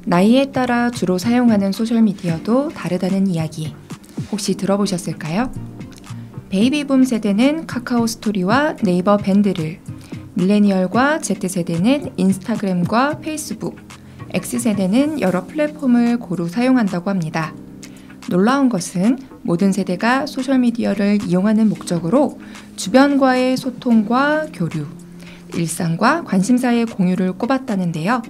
나이에 따라 주로 사용하는 소셜미디어도 다르다는 이야기 혹시 들어보셨을까요? 베이비붐 세대는 카카오 스토리와 네이버 밴드를, 밀레니얼과 Z세대는 인스타그램과 페이스북, X세대는 여러 플랫폼을 고루 사용한다고 합니다. 놀라운 것은 모든 세대가 소셜미디어를 이용하는 목적으로 주변과의 소통과 교류, 일상과 관심사의 공유를 꼽았다는데요.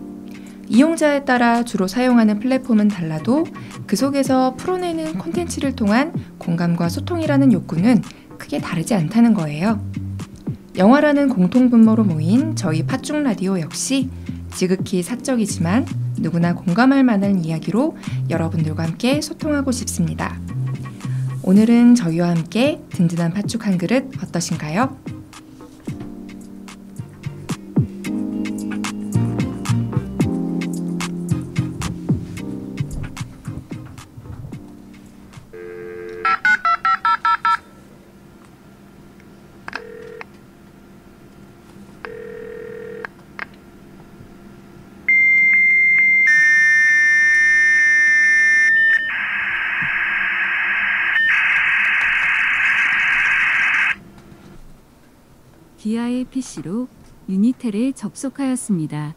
이용자에 따라 주로 사용하는 플랫폼은 달라도 그 속에서 풀어내는 콘텐츠를 통한 공감과 소통이라는 욕구는 크게 다르지 않다는 거예요. 영화라는 공통분모로 모인 저희 팥죽 라디오 역시 지극히 사적이지만 누구나 공감할 만한 이야기로 여러분들과 함께 소통하고 싶습니다. 오늘은 저희와 함께 든든한 팥죽 한 그릇 어떠신가요? 기아의 PC로 유니텔에 접속하였습니다.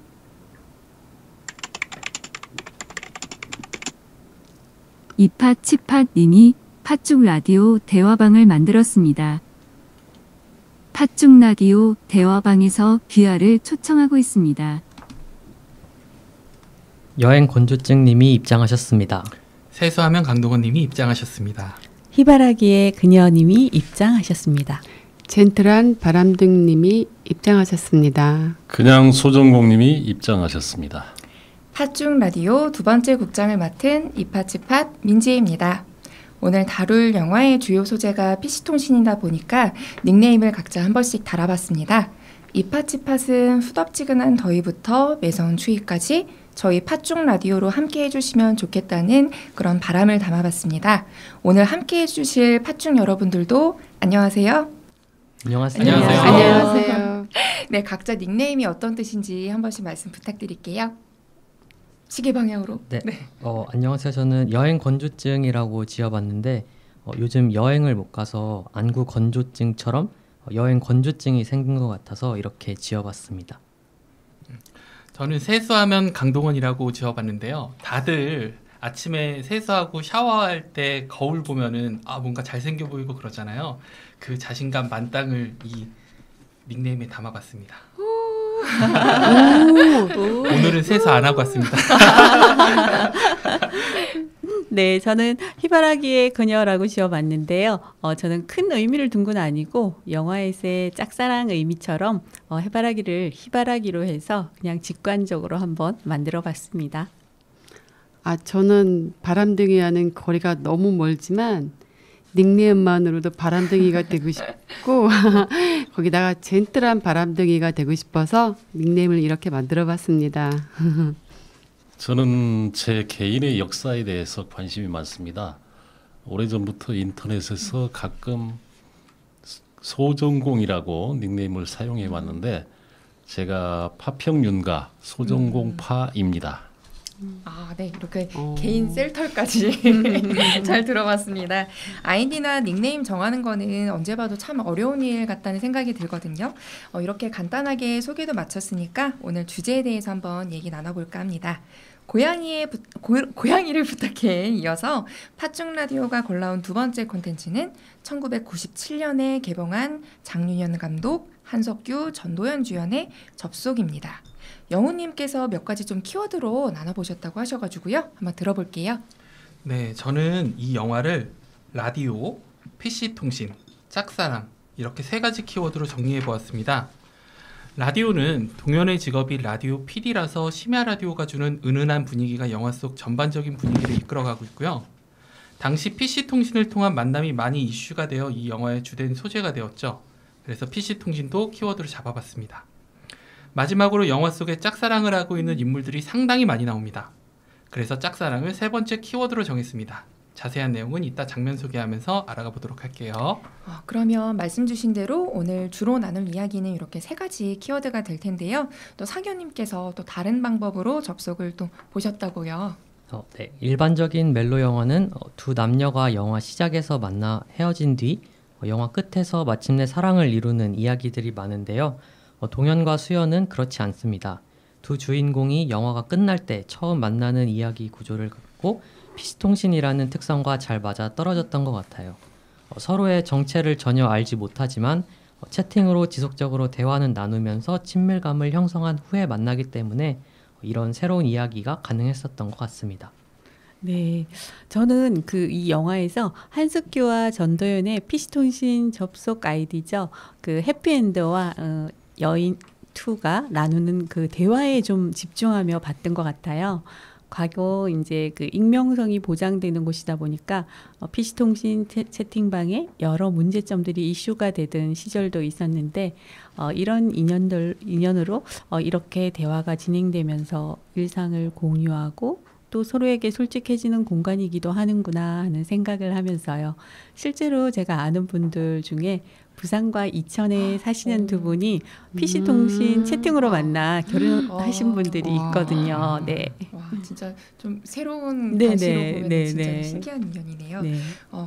이팟치팟님이 팥죽 라디오 대화방을 만들었습니다. 팥죽 라디오 대화방에서 귀하를 초청하고 있습니다. 여행 건조증님이 입장하셨습니다. 세수하면 강동원님이 입장하셨습니다. 희바라기의 그녀님이 입장하셨습니다. 젠틀한 바람둥님이 입장하셨습니다. 그냥 소정공님이 입장하셨습니다. 팥죽 라디오 두 번째 국장을 맡은 이팟치팟 민지혜입니다. 오늘 다룰 영화의 주요 소재가 PC통신이다 보니까 닉네임을 각자 한 번씩 달아봤습니다. 이팟치팟은 후덥지근한 더위부터 매서운 추위까지 저희 팥죽 라디오로 함께 해주시면 좋겠다는 그런 바람을 담아봤습니다. 오늘 함께 해주실 팥죽 여러분들도 안녕하세요. 안녕하세요. 안녕하세요. 네, 각자 닉네임이 어떤 뜻인지 한 번씩 말씀 부탁드릴게요. 시계 방향으로. 네. 안녕하세요. 저는 여행 건조증이라고 지어봤는데 요즘 여행을 못 가서 안구 건조증처럼 여행 건조증이 생긴 것 같아서 이렇게 지어봤습니다. 저는 세수하면 강동원이라고 지어봤는데요. 다들 아침에 세수하고 샤워할 때 거울 보면은 뭔가 잘생겨 보이고 그러잖아요. 그 자신감 만땅을 이 닉네임에 담아봤습니다. 오늘은 세수 안 하고 왔습니다. 네, 저는 희바라기의 그녀라고 지어봤는데요. 저는 큰 의미를 둔 건 아니고 영화에서의 짝사랑 의미처럼 해바라기를 희바라기로 해서 그냥 직관적으로 한번 만들어봤습니다. 저는 바람둥이와는 거리가 너무 멀지만 닉네임만으로도 바람둥이가 되고 싶고 거기다가 젠틀한 바람둥이가 되고 싶어서 닉네임을 이렇게 만들어봤습니다. 저는 제 개인의 역사에 대해서 관심이 많습니다. 오래전부터 인터넷에서 가끔 소정공이라고 닉네임을 사용해 왔는데 제가 파평윤가 소정공파입니다. 네, 이렇게 개인 셀털까지 잘 들어봤습니다. 아이디나 닉네임 정하는 거는 언제 봐도 참 어려운 일 같다는 생각이 들거든요. 이렇게 간단하게 소개도 마쳤으니까 오늘 주제에 대해서 한번 얘기 나눠볼까 합니다. 고양이를 부탁해 이어서 팥죽 라디오가 골라온 두 번째 콘텐츠는 1997년에 개봉한 장윤현 감독, 한석규, 전도연 주연의 접속입니다. 영훈님께서 몇 가지 좀 키워드로 나눠보셨다고 하셔가지고요. 한번 들어볼게요. 네, 저는 이 영화를 라디오, PC통신, 짝사랑 이렇게 세 가지 키워드로 정리해보았습니다. 라디오는 동현의 직업이 라디오 PD라서 심야 라디오가 주는 은은한 분위기가 영화 속 전반적인 분위기를 이끌어가고 있고요. 당시 PC통신을 통한 만남이 많이 이슈가 되어 이 영화의 주된 소재가 되었죠. 그래서 PC통신도 키워드로 잡아봤습니다. 마지막으로 영화 속에 짝사랑을 하고 있는 인물들이 상당히 많이 나옵니다. 그래서 짝사랑을 세 번째 키워드로 정했습니다. 자세한 내용은 이따 장면 소개하면서 알아가 보도록 할게요. 그러면 말씀 주신 대로 오늘 주로 나눌 이야기는 이렇게 3가지 키워드가 될 텐데요. 또 상현님께서 또 다른 방법으로 접속을 또 보셨다고요. 네. 일반적인 멜로 영화는 두 남녀가 영화 시작에서 만나 헤어진 뒤 영화 끝에서 마침내 사랑을 이루는 이야기들이 많은데요. 동현과 수연은 그렇지 않습니다. 두 주인공이 영화가 끝날 때 처음 만나는 이야기 구조를 갖고 PC통신이라는 특성과 잘 맞아 떨어졌던 것 같아요. 서로의 정체를 전혀 알지 못하지만 채팅으로 지속적으로 대화는 나누면서 친밀감을 형성한 후에 만나기 때문에 이런 새로운 이야기가 가능했었던 것 같습니다. 네, 저는 이 영화에서 한석규와 전도연의 PC통신 접속 아이디죠. 그 해피엔드와 여인 2가 나누는 그 대화에 좀 집중하며 봤던 것 같아요. 과거 이제 그 익명성이 보장되는 곳이다 보니까 PC통신 채팅방에 여러 문제점들이 이슈가 되던 시절도 있었는데 이런 인연으로 이렇게 대화가 진행되면서 일상을 공유하고 또 서로에게 솔직해지는 공간이기도 하는구나 하는 생각을 하면서요. 실제로 제가 아는 분들 중에 부산과 이천에 사시는 두 분이 PC통신 채팅으로 만나 결혼하신 분들이 있거든요. 네. 와, 진짜 좀 새로운 네, 관시로 네, 보면 네, 진짜 네. 신기한 인연이네요. 네.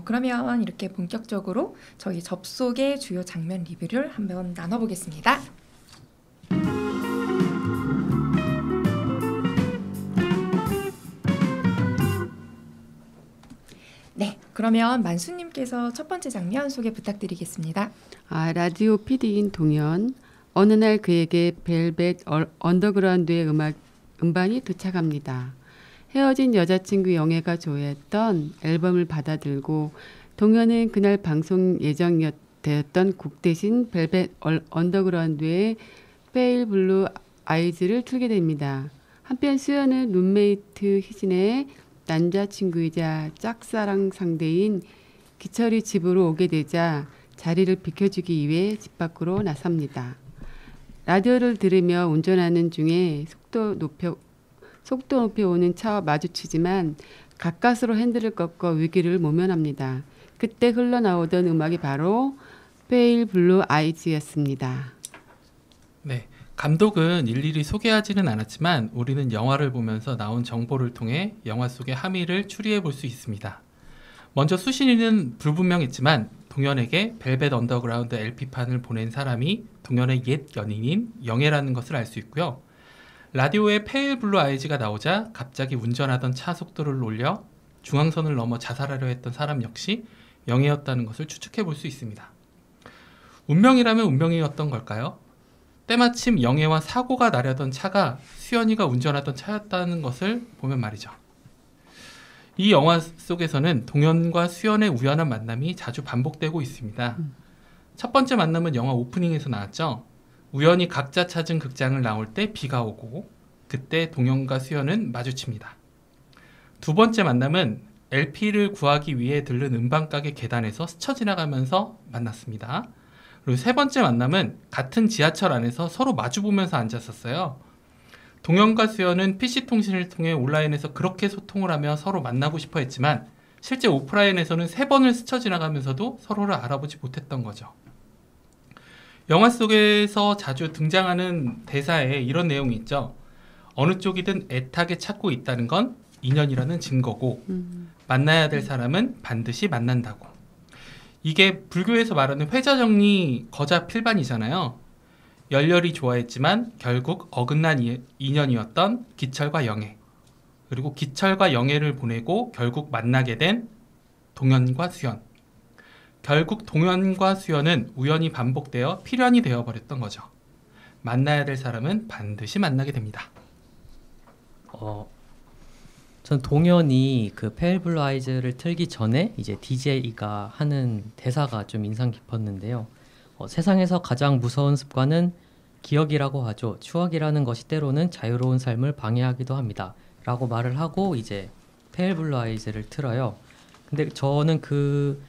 그러면 이렇게 본격적으로 저희 접속의 주요 장면 리뷰를 한번 나눠보겠습니다. 네, 그러면 만수님께서 첫 번째 장면 소개 부탁드리겠습니다. 라디오 PD인 동현. 어느 날 그에게 벨벳 언더그라운드의 음반이 도착합니다. 헤어진 여자친구 영애가 좋아했던 앨범을 받아들고 동현은 그날 방송 예정되었던 곡 대신 벨벳 언더그라운드의 페일 블루 아이즈를 틀게 됩니다. 한편 수연은 룸메이트 희진의 남자친구이자 짝사랑 상대인 기철이 집으로 오게 되자 자리를 비켜주기 위해 집 밖으로 나섭니다. 라디오를 들으며 운전하는 중에 속도 높여 오는 차와 마주치지만 가까스로 핸들을 꺾어 위기를 모면합니다. 그때 흘러나오던 음악이 바로 페일 블루 아이즈였습니다. 네, 감독은 일일이 소개하지는 않았지만 우리는 영화를 보면서 나온 정보를 통해 영화 속의 함의를 추리해 볼 수 있습니다. 먼저 수신이는 불분명했지만 동현에게 벨벳 언더그라운드 LP판을 보낸 사람이 동현의 옛 연인인 영애라는 것을 알 수 있고요. 라디오에 페일 블루 아이즈가 나오자 갑자기 운전하던 차 속도를 올려 중앙선을 넘어 자살하려 했던 사람 역시 영애였다는 것을 추측해 볼 수 있습니다. 운명이라면 운명이었던 걸까요? 때마침 영애와 사고가 나려던 차가 수연이가 운전하던 차였다는 것을 보면 말이죠. 이 영화 속에서는 동현과 수연의 우연한 만남이 자주 반복되고 있습니다. 첫 번째 만남은 영화 오프닝에서 나왔죠. 우연히 각자 찾은 극장을 나올 때 비가 오고 그때 동현과 수연은 마주칩니다. 두 번째 만남은 LP를 구하기 위해 들른 음반가게 계단에서 스쳐 지나가면서 만났습니다. 그리고 세 번째 만남은 같은 지하철 안에서 서로 마주보면서 앉았었어요. 동현과 수연은 PC통신을 통해 온라인에서 그렇게 소통을 하며 서로 만나고 싶어 했지만 실제 오프라인에서는 3번을 스쳐 지나가면서도 서로를 알아보지 못했던 거죠. 영화 속에서 자주 등장하는 대사에 이런 내용이 있죠. 어느 쪽이든 애타게 찾고 있다는 건 인연이라는 증거고 만나야 될 사람은 반드시 만난다고. 이게 불교에서 말하는 회자정리 거자 필반이잖아요. 열렬히 좋아했지만 결국 어긋난 인연이었던 기철과 영애, 그리고 기철과 영애를 보내고 결국 만나게 된 동현과 수연. 결국 동현과 수연은 우연히 반복되어 필연이 되어버렸던 거죠. 만나야 될 사람은 반드시 만나게 됩니다. 전 동현이 그 페일 블루 아이즈를 틀기 전에 이제 DJ가 하는 대사가 좀 인상 깊었는데요. 세상에서 가장 무서운 습관은 기억이라고 하죠. 추억이라는 것이 때로는 자유로운 삶을 방해하기도 합니다. 라고 말을 하고 이제 페일 블루 아이즈를 틀어요. 근데 저는 그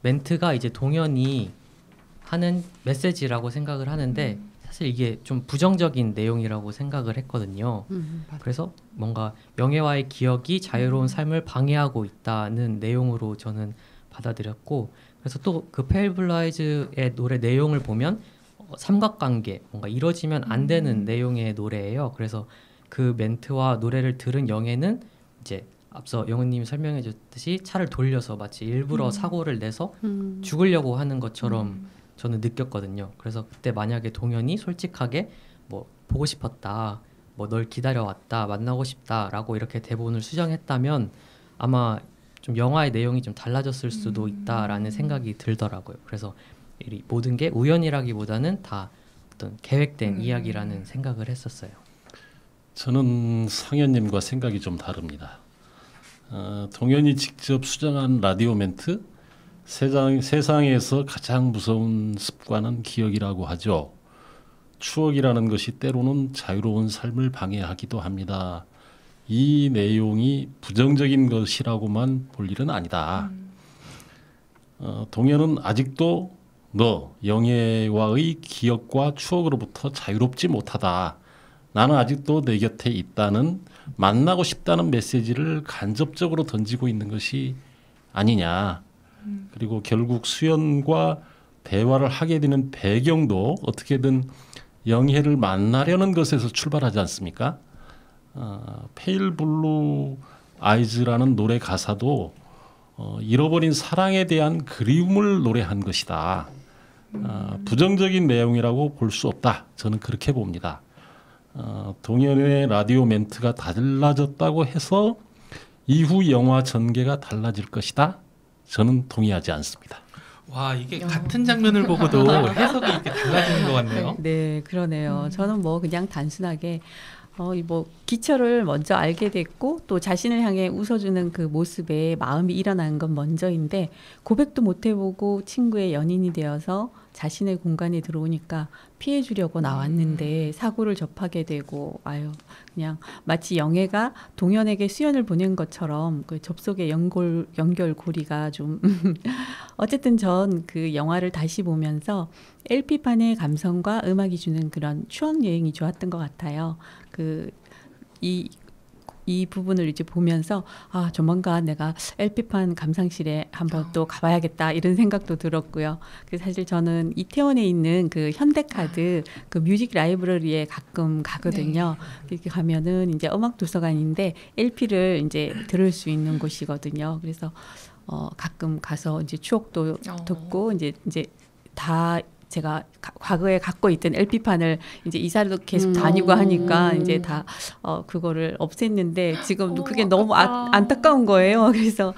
멘트가 이제 동현이 하는 메시지라고 생각을 하는데 사실 이게 좀 부정적인 내용이라고 생각을 했거든요. 맞아. 그래서 뭔가 명예와의 기억이 자유로운 삶을 방해하고 있다는 내용으로 저는 받아들였고, 그래서 또 그 페일 블루 아이즈의 노래 내용을 보면 삼각관계, 뭔가 이루어지면 안 되는 내용의 노래예요. 그래서 그 멘트와 노래를 들은 영애는 이제 앞서 영은님이 설명해 줬듯이 차를 돌려서 마치 일부러 사고를 내서 죽으려고 하는 것처럼 저는 느꼈거든요. 그래서 그때 만약에 동현이 솔직하게 뭐 보고 싶었다, 뭐 널 기다려왔다, 만나고 싶다라고 이렇게 대본을 수정했다면 아마 좀 영화의 내용이 좀 달라졌을 수도 있다라는 생각이 들더라고요. 그래서 이 모든 게 우연이라기보다는 다 어떤 계획된 이야기라는 생각을 했었어요. 저는 상현님과 생각이 좀 다릅니다. 동현이 직접 수정한 라디오 멘트, 세상에서 가장 무서운 습관은 기억이라고 하죠. 추억이라는 것이 때로는 자유로운 삶을 방해하기도 합니다. 이 내용이 부정적인 것이라고만 볼 일은 아니다. 동현은 아직도 너 영예와의 기억과 추억으로부터 자유롭지 못하다. 나는 아직도 내 곁에 있다는, 만나고 싶다는 메시지를 간접적으로 던지고 있는 것이 아니냐. 그리고 결국 수연과 대화를 하게 되는 배경도 어떻게든 영혜를 만나려는 것에서 출발하지 않습니까? 페일 블루 아이즈라는 노래 가사도 잃어버린 사랑에 대한 그리움을 노래한 것이다. 부정적인 내용이라고 볼 수 없다. 저는 그렇게 봅니다. 동현의 라디오 멘트가 달라졌다고 해서 이후 영화 전개가 달라질 것이다. 저는 동의하지 않습니다. 와, 이게 같은 장면을 보고도 해석이 이렇게 달라지는 것 같네요. 네, 그러네요. 저는 뭐 그냥 단순하게 뭐 기철을 먼저 알게 됐고 또 자신을 향해 웃어주는 그 모습에 마음이 일어나는 건 먼저인데, 고백도 못 해보고 친구의 연인이 되어서 자신의 공간에 들어오니까 피해주려고 나왔는데 사고를 접하게 되고, 그냥 마치 영애가 동현에게 수연을 보낸 것처럼 그 접속의 연결고리가 좀 어쨌든 전 그 영화를 다시 보면서 LP판의 감성과 음악이 주는 그런 추억 여행이 좋았던 것 같아요. 이 부분을 이제 보면서 조만간 내가 LP판 감상실에 한번 또 가봐야겠다 이런 생각도 들었고요. 사실 저는 이태원에 있는 그 현대카드 그 뮤직 라이브러리에 가끔 가거든요. 네. 이렇게 가면은 이제 음악 도서관인데 LP를 이제 들을 수 있는 곳이거든요. 그래서 가끔 가서 이제 추억도 듣고 이제 다 제가 과거에 갖고 있던 LP판을 이제 이사도 계속 다니고 하니까 이제 다 그거를 없앴는데 지금 그게 너무 안타까운 거예요. 그래서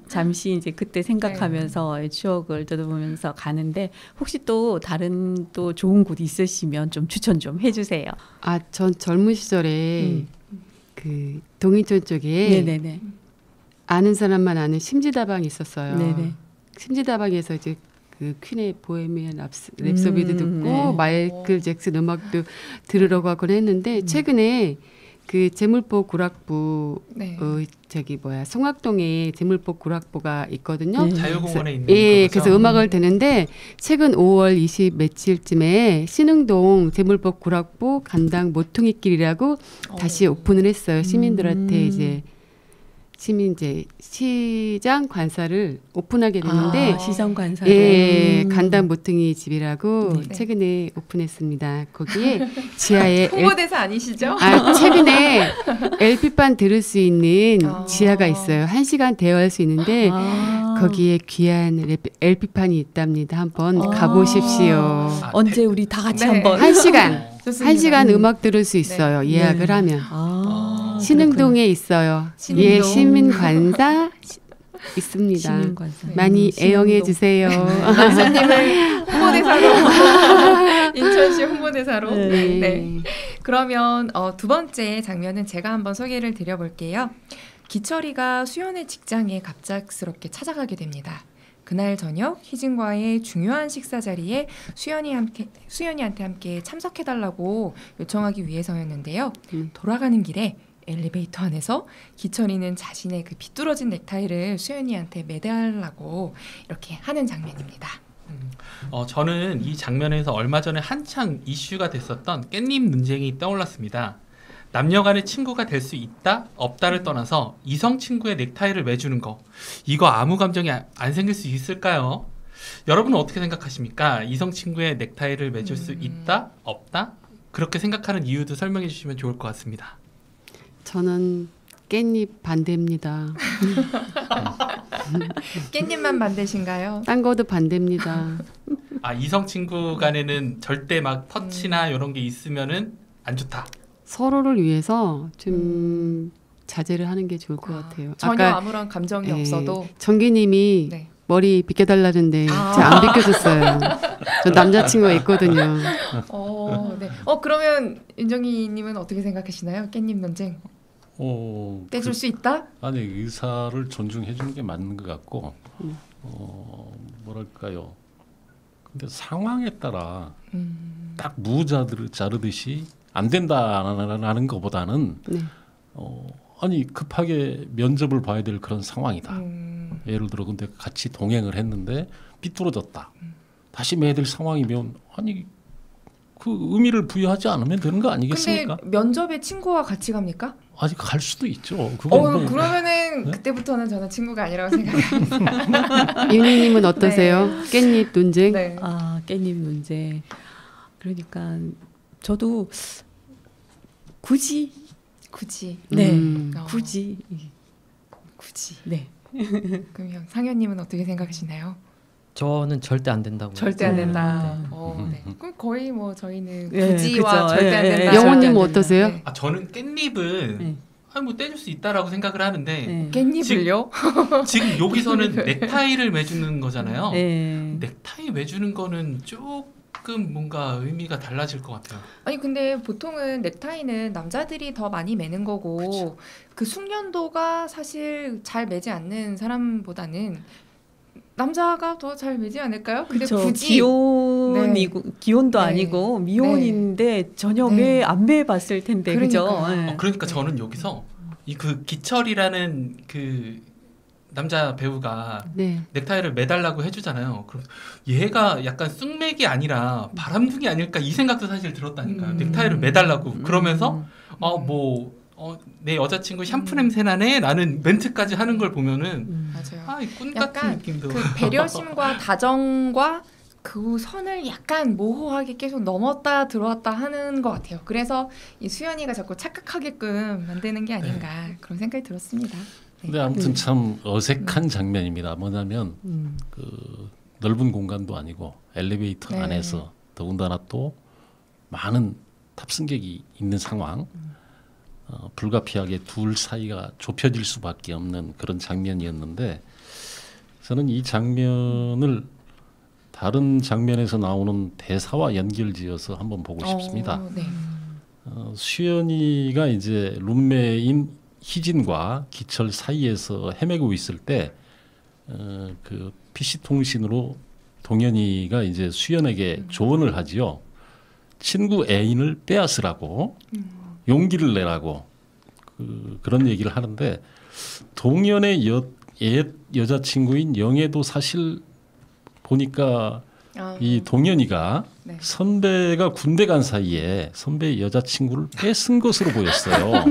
잠시 이제 그때 생각하면서 추억을 들어보면서 가는데, 혹시 또 다른 또 좋은 곳 있으시면 좀 추천 좀 해주세요. 전 젊은 시절에 그 동인천 쪽에 네네네. 아는 사람만 아는 심지다방이 있었어요. 네네. 심지다방에서 이제 그 퀸의 보헤미안 랩소디도 듣고 마이클 잭슨 음악도 들으러 가곤 했는데, 최근에 그 제물포 구락부 송악동에 제물포 구락부가 있거든요. 자유공원에 있는 거죠. 그래서 음악을 듣는데 최근 5월 20 며칠쯤에 신흥동 제물포 구락부 간당 모퉁이길이라고 다시 오픈을 했어요. 시민들한테 이제 시장 관사를 오픈하게 되는데, 시장 관사를 간단 모퉁이 집이라고 최근에 오픈했습니다. 거기에 지하에 홍보대사 아니시죠? 최근에 LP판 들을 수 있는 지하가 있어요. 1시간 대여할 수 있는데 거기에 귀한 LP판이 있답니다. 한번 가보십시오. 언제 우리 다 같이 한번 1시간 음악 들을 수 있어요. 예약을 하면. 신흥동에 있어요. 신흥동. 시민관사 있습니다. 시민관사. 많이 애용해 주세요. 남편님을 홍보대사로 인천시 홍보대사로. 네. 그러면 두 번째 장면은 제가 한번 소개를 드려볼게요. 기철이가 수연의 직장에 갑작스럽게 찾아가게 됩니다. 그날 저녁 희진과의 중요한 식사 자리에 수연이한테 함께 참석해달라고 요청하기 위해서였는데요. 돌아가는 길에 엘리베이터 안에서 기철이는 자신의 그 비뚤어진 넥타이를 수연이한테 매달라고 이렇게 하는 장면입니다. 저는 이 장면에서 얼마 전에 한창 이슈가 됐었던 깻잎 논쟁이 떠올랐습니다. 남녀 간의 친구가 될 수 있다, 없다를 떠나서 이성 친구의 넥타이를 매주는 거, 이거 아무 감정이 안 생길 수 있을까요? 여러분은 어떻게 생각하십니까? 이성 친구의 넥타이를 매줄 수 있다, 없다? 그렇게 생각하는 이유도 설명해 주시면 좋을 것 같습니다. 저는 깻잎 반대입니다. 깻잎만 반대신가요? 딴 거도 반대입니다. 이성 친구 간에는 절대 막 터치나 이런 게 있으면은 안 좋다. 서로를 위해서 좀 자제를 하는 게 좋을 것 같아요. 전혀 아까 아무런 감정이 없어도. 정기님이 네. 머리 빗겨달라는데 제가 안 빗겨줬어요. 저 남자친구가 있거든요. 네. 그러면 윤정희님은 어떻게 생각하시나요? 깻잎 논쟁. 떼줄 수 있다? 아니 의사를 존중해 주는 게 맞는 것 같고 뭐랄까요. 근데 상황에 따라 딱 무 자르듯이 안 된다라는 것보다는 네. 아니 급하게 면접을 봐야 될 그런 상황이다. 예를 들어 근데 같이 동행을 했는데 삐뚤어졌다. 다시 매야 될 상황이면 아니 그 의미를 부여하지 않으면 되는 거 아니겠습니까? 근데 면접에 친구와 같이 갑니까? 아직 갈 수도 있죠. 그건 그러면은 네? 그때부터는 저는 친구가 아니라고 생각합니다. 윤희님은 어떠세요? 깻잎 논쟁? 네. 깻잎 논쟁. 그러니까 저도 굳이 네. 굳이 네. 그러면 상현님은 어떻게 생각하시나요? 저는 절대 안 된다고. 절대 안 된다. 네. 그럼 거의 뭐 저희는 네, 굳이와 그쵸. 절대 안 예, 된다. 영호님은 어떠세요? 네. 저는 깻잎은 네. 뭐 떼줄 수 있다라고 생각을 하는데 네. 깻잎을요? 지금 여기서는 넥타이를 매주는 거잖아요. 네. 넥타이 매주는 거는 조금 뭔가 의미가 달라질 것 같아요. 아니 근데 보통은 넥타이는 남자들이 더 많이 매는 거고 그쵸. 그 숙련도가 사실 잘 매지 않는 사람보다는 남자가 더 잘 매지 않을까요? 근데 그쵸. 굳이 기혼도 네. 아니고 미혼인데 전혀 네. 안 매봤을 텐데 그죠? 그러니까요. 네. 그러니까 저는 여기서 이 그 기철이라는 그 남자 배우가 네. 넥타이를 매달라고 해주잖아요. 그럼 얘가 약간 쑥맥이 아니라 바람둥이 아닐까 이 생각도 사실 들었다니까요. 넥타이를 매달라고 그러면서 내 여자친구 샴푸 냄새 나네 라는 멘트까지 하는 걸 보면은 맞아요. 이 꾼 같은 약간 느낌도. 그 배려심과 다정과 그 선을 약간 모호하게 계속 넘었다 들어왔다 하는 것 같아요. 그래서 이 수연이가 자꾸 착각하게끔 만드는 게 아닌가 그런 생각이 들었습니다. 근데 아무튼 참 어색한 장면입니다. 뭐냐면 그 넓은 공간도 아니고 엘리베이터 네. 안에서 더군다나 또 많은 탑승객이 있는 상황, 불가피하게 둘 사이가 좁혀질 수밖에 없는 그런 장면이었는데 저는 이 장면을 다른 장면에서 나오는 대사와 연결지어서 한번 보고 싶습니다. 네. 수연이가 이제 룸메인 희진과 기철 사이에서 헤매고 있을 때 그 PC 통신으로 동현이가 이제 수연에게 조언을 하지요. 친구 애인을 빼앗으라고 용기를 내라고 그런 얘기를 하는데 동현의 여자친구인 영애도 사실 보니까 이 동현이가 네. 선배가 군대 간 사이에 선배의 여자친구를 뺏은 것으로 보였어요.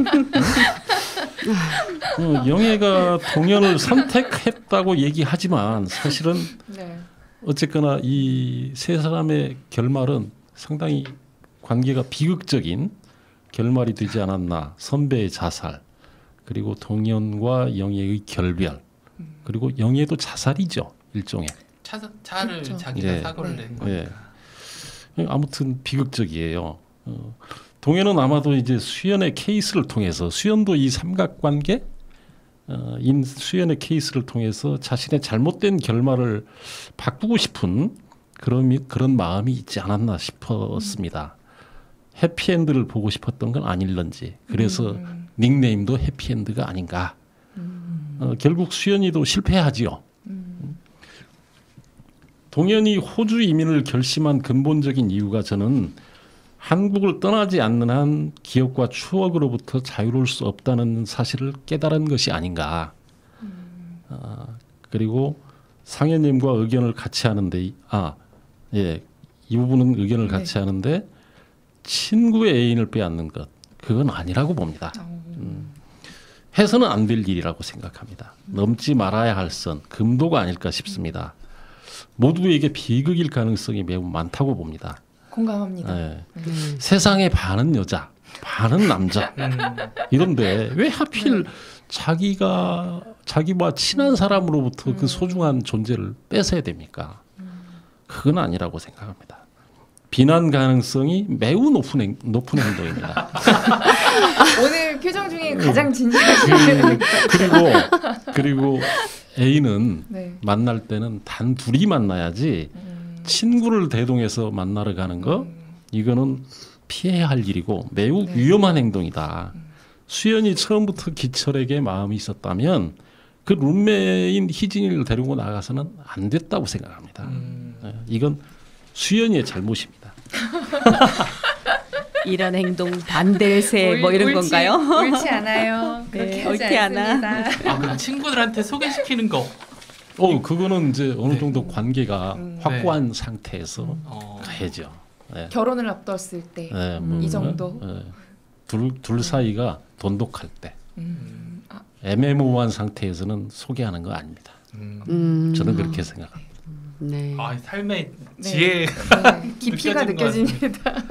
영애가 동현을 선택했다고 얘기하지만 사실은 네. 어쨌거나 이 세 사람의 결말은 상당히 관계가 비극적인 결말이 되지 않았나. 선배의 자살, 그리고 동현과 영애의 결별, 그리고 영애도 자살이죠, 일종의. 차를 그렇죠. 자기가 예. 사고를 낸 거니까. 아무튼 비극적이에요. 동현은 아마도 이제 수연의 케이스를 통해서 수연도 이 삼각관계 인 수연의 케이스를 통해서 자신의 잘못된 결말을 바꾸고 싶은 그런 마음이 있지 않았나 싶었습니다. 해피엔드를 보고 싶었던 건 아닐런지. 그래서 닉네임도 해피엔드가 아닌가. 결국 수연이도 실패하지요. 동현이 호주 이민을 결심한 근본적인 이유가 저는 한국을 떠나지 않는 한 기억과 추억으로부터 자유로울 수 없다는 사실을 깨달은 것이 아닌가. 그리고 상현님과 의견을 같이 하는데 예, 이 부분은 의견을 네. 같이 하는데 친구의 애인을 빼앗는 것 그건 아니라고 봅니다. 해서는 안 될 일이라고 생각합니다. 넘지 말아야 할 선 금도가 아닐까 싶습니다. 모두에게 비극일 가능성이 매우 많다고 봅니다. 공감합니다. 예. 세상에 반은 여자, 반은 남자. 이런데 왜 하필 자기와 친한 사람으로부터 그 소중한 존재를 뺏어야 됩니까? 그건 아니라고 생각합니다. 비난 가능성이 매우 높은 행동입니다. 오늘 표정 중에 가장 진지하신 그리고 애인은 네. 만날 때는 단 둘이 만나야지 친구를 대동해서 만나러 가는 거 이거는 피해야 할 일이고 매우 네. 위험한 행동이다. 수연이 처음부터 기철에게 마음이 있었다면 그 룸메인 희진이를 데리고 나가서는 안 됐다고 생각합니다. 네, 이건 수연이의 잘못입니다. 이런 행동 반댈세 뭐 이런 건가요? 옳지 않아요. 네, 그렇게 하지 옳지 않아. 않습니다. 그럼 친구들한테 소개시키는 거. 그거는 이제 어느 네. 정도 관계가 확고한 상태에서 가야죠. 네. 결혼을 앞뒀을 때 이 네, 뭐, 정도. 네. 둘 사이가 돈독할 때 아, 애매모호한 상태에서는 소개하는 거 아닙니다. 저는 그렇게 생각합니다. 네. 삶의 네. 지혜. 네, 깊이가 느껴지는 것 느껴집니다.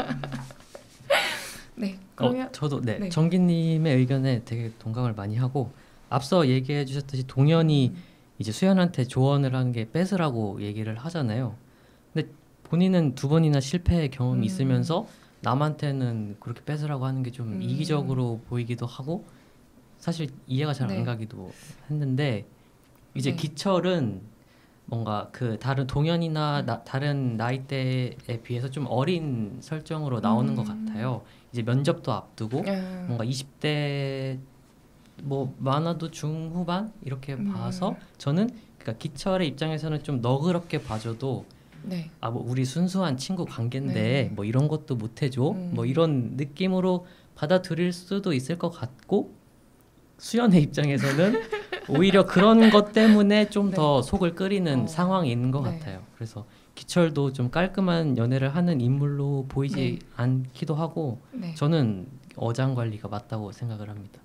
네, 그러면 저도 네. 정기님의 의견에 되게 동감을 많이 하고 앞서 얘기해 주셨듯이 동현이 이제 수연한테 조언을 한 게 뺏으라고 얘기를 하잖아요. 근데 본인은 2번이나 실패의 경험이 있으면서 남한테는 그렇게 뺏으라고 하는 게 좀 이기적으로 보이기도 하고 사실 이해가 잘 안 네. 가기도 했는데 이제 네. 기철은 뭔가 그 다른 동현이나 다른 나이대에 비해서 좀 어린 설정으로 나오는 것 같아요. 이제 면접도 앞두고 뭔가 20대 뭐 많아도 중후반 이렇게 봐서 저는 그러니까 기철의 입장에서는 좀 너그럽게 봐줘도 네. 뭐 우리 순수한 친구 관계인데 네. 뭐 이런 것도 못 해줘 뭐 이런 느낌으로 받아들일 수도 있을 것 같고 수연의 입장에서는 오히려 그런 것 때문에 좀 더 속을 끓이는 상황이 있는 것 네. 같아요. 그래서 기철도 좀 깔끔한 연애를 하는 인물로 보이지 네. 않기도 하고 네. 저는 어장 관리가 맞다고 생각을 합니다.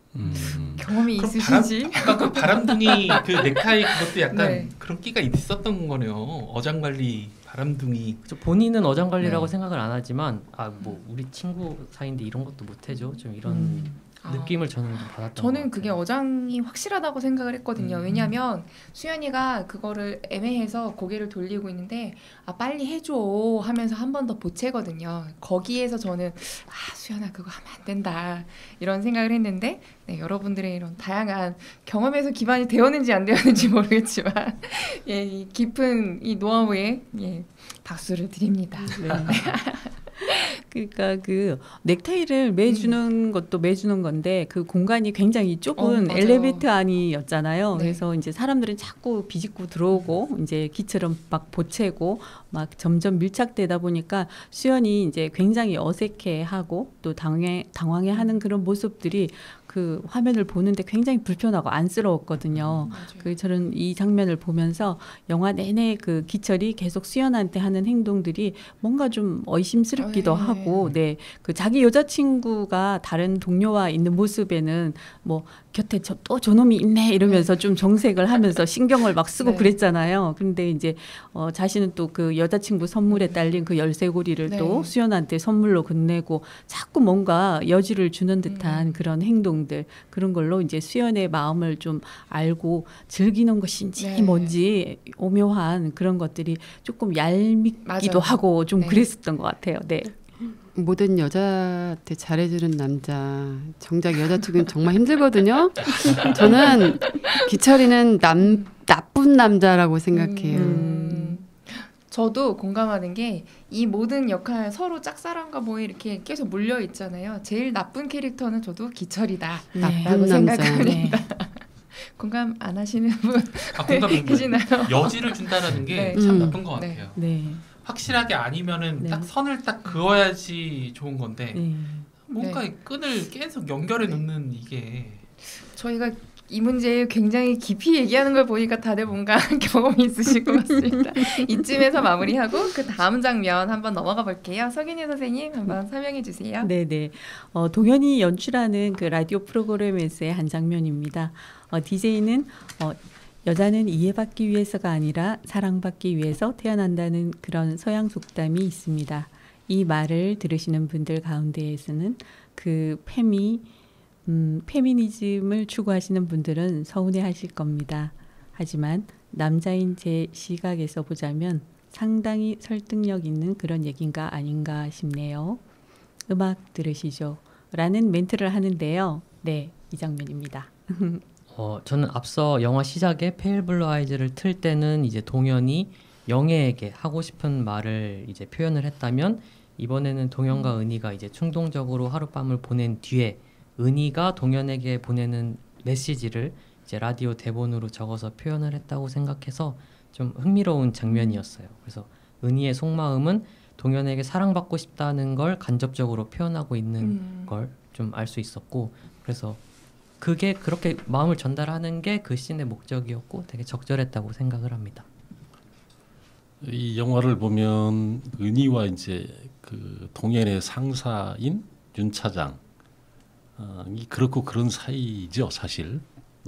경험이 그럼 있으신지? 아까 그 바람둥이 그 넥타이 그것도 약간 네. 그런 끼가 있었던 거네요. 어장관리 바람둥이. 본인은 어장 관리라고 네. 생각을 안 하지만 뭐 우리 친구 사이인데 이런 것도 못 해줘 좀 이런 느낌을 저는 좀 받았던 것 저는 같아요. 그게 어장이 확실하다고 생각을 했거든요. 왜냐하면 수연이가 그거를 애매해서 고개를 돌리고 있는데 빨리 해줘 하면서 한 번 더 보채거든요. 거기에서 저는 수연아 그거 하면 안 된다 이런 생각을 했는데 네, 여러분들의 이런 다양한 경험에서 기반이 되었는지 안 되었는지 모르겠지만 예, 이 깊은 이 노하우에 박수를 드립니다. 네. 그러니까 그 넥타이를 매주는 것도 매주는 건데 그 공간이 굉장히 좁은 맞아요. 엘리베이터 안이었잖아요. 네. 그래서 이제 사람들은 자꾸 비집고 들어오고 이제 기처럼 막 보채고 막 점점 밀착되다 보니까 수연이 이제 굉장히 어색해하고 또 당황해하는 그런 모습들이 그 화면을 보는데 굉장히 불편하고 안쓰러웠거든요. 저는 이 장면을 보면서 영화 내내 그 기철이 계속 수연한테 하는 행동들이 뭔가 좀 의심스럽기도 네. 하고, 네, 그 자기 여자친구가 다른 동료와 있는 모습에는 뭐 곁에 또 저놈이 있네 이러면서 좀 정색을 하면서 신경을 막 쓰고 네. 그랬잖아요. 그런데 이제 자신은 또 그 여자친구 선물에 딸린 그 열쇠고리를 네. 또 수연한테 선물로 건네고 자꾸 뭔가 여지를 주는 듯한 그런 행동들, 그런 걸로 이제 수연의 마음을 좀 알고 즐기는 것인지 네. 뭔지 오묘한 그런 것들이 조금 얄밉기도 맞아요. 하고 좀 네. 그랬었던 것 같아요. 네. 모든 여자한테 잘해주는 남자, 정작 여자친구는 정말 힘들거든요. 저는 기철이는 나쁜 남자라고 생각해요. 저도 공감하는 게 이 모든 역할 서로 짝사랑과 뭐 이렇게 계속 물려 있잖아요. 제일 나쁜 캐릭터는 저도 기철이다. 네. 라고 나쁜 남자. 생각합니다. 공감 안 하시는 분 공감입니다. 계시나요? 여지를 준다라는 게 네. 참 나쁜 것 네. 같아요. 네. 확실하게 아니면은 네. 딱 선을 딱 그어야지 좋은 건데 네. 뭔가 이 끈을 계속 연결해 놓는 이게 저희가 이 문제 굉장히 깊이 얘기하는 걸 보니까 다들 뭔가 경험이 있으실 것 같습니다. 이쯤에서 마무리하고 그 다음 장면 한번 넘어가 볼게요. 석윤희 선생님 한번 설명해 주세요. 네네. 동현이 연출하는 그 라디오 프로그램에서의 한 장면입니다. DJ는 여자는 이해받기 위해서가 아니라 사랑받기 위해서 태어난다는 그런 서양 속담이 있습니다. 이 말을 들으시는 분들 가운데에서는 그 페미니즘을 추구하시는 분들은 서운해하실 겁니다. 하지만 남자인 제 시각에서 보자면 상당히 설득력 있는 그런 얘기인가 아닌가 싶네요. 음악 들으시죠. 라는 멘트를 하는데요. 네, 이 장면입니다. 저는 앞서 영화 시작에 페일 블루 아이즈를 틀 때는 이제 동현이 영애에게 하고 싶은 말을 이제 표현을 했다면 이번에는 동현과 은희가 이제 충동적으로 하룻밤을 보낸 뒤에 은희가 동현에게 보내는 메시지를 이제 라디오 대본으로 적어서 표현을 했다고 생각해서 좀 흥미로운 장면이었어요. 그래서 은희의 속마음은 동현에게 사랑받고 싶다는 걸 간접적으로 표현하고 있는 걸 좀 알 수 있었고, 그래서 그게 그렇게 마음을 전달하는 게 그 씬의 목적이었고 되게 적절했다고 생각을 합니다. 이 영화를 보면 은희와 이제 그 동현의 상사인 윤 차장 이 그렇고 그런 사이죠, 사실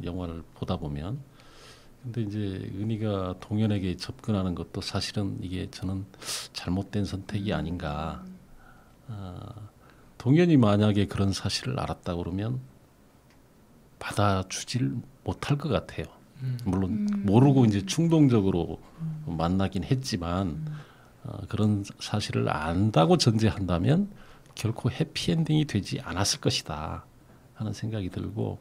영화를 보다 보면. 근데 이제 은희가 동현에게 접근하는 것도 사실은 이게 저는 잘못된 선택이 아닌가. 동현이 만약에 그런 사실을 알았다 그러면 받아주질 못할 것 같아요. 물론 모르고 이제 충동적으로 만나긴 했지만 그런 사실을 안다고 전제한다면 결코 해피엔딩이 되지 않았을 것이다 하는 생각이 들고,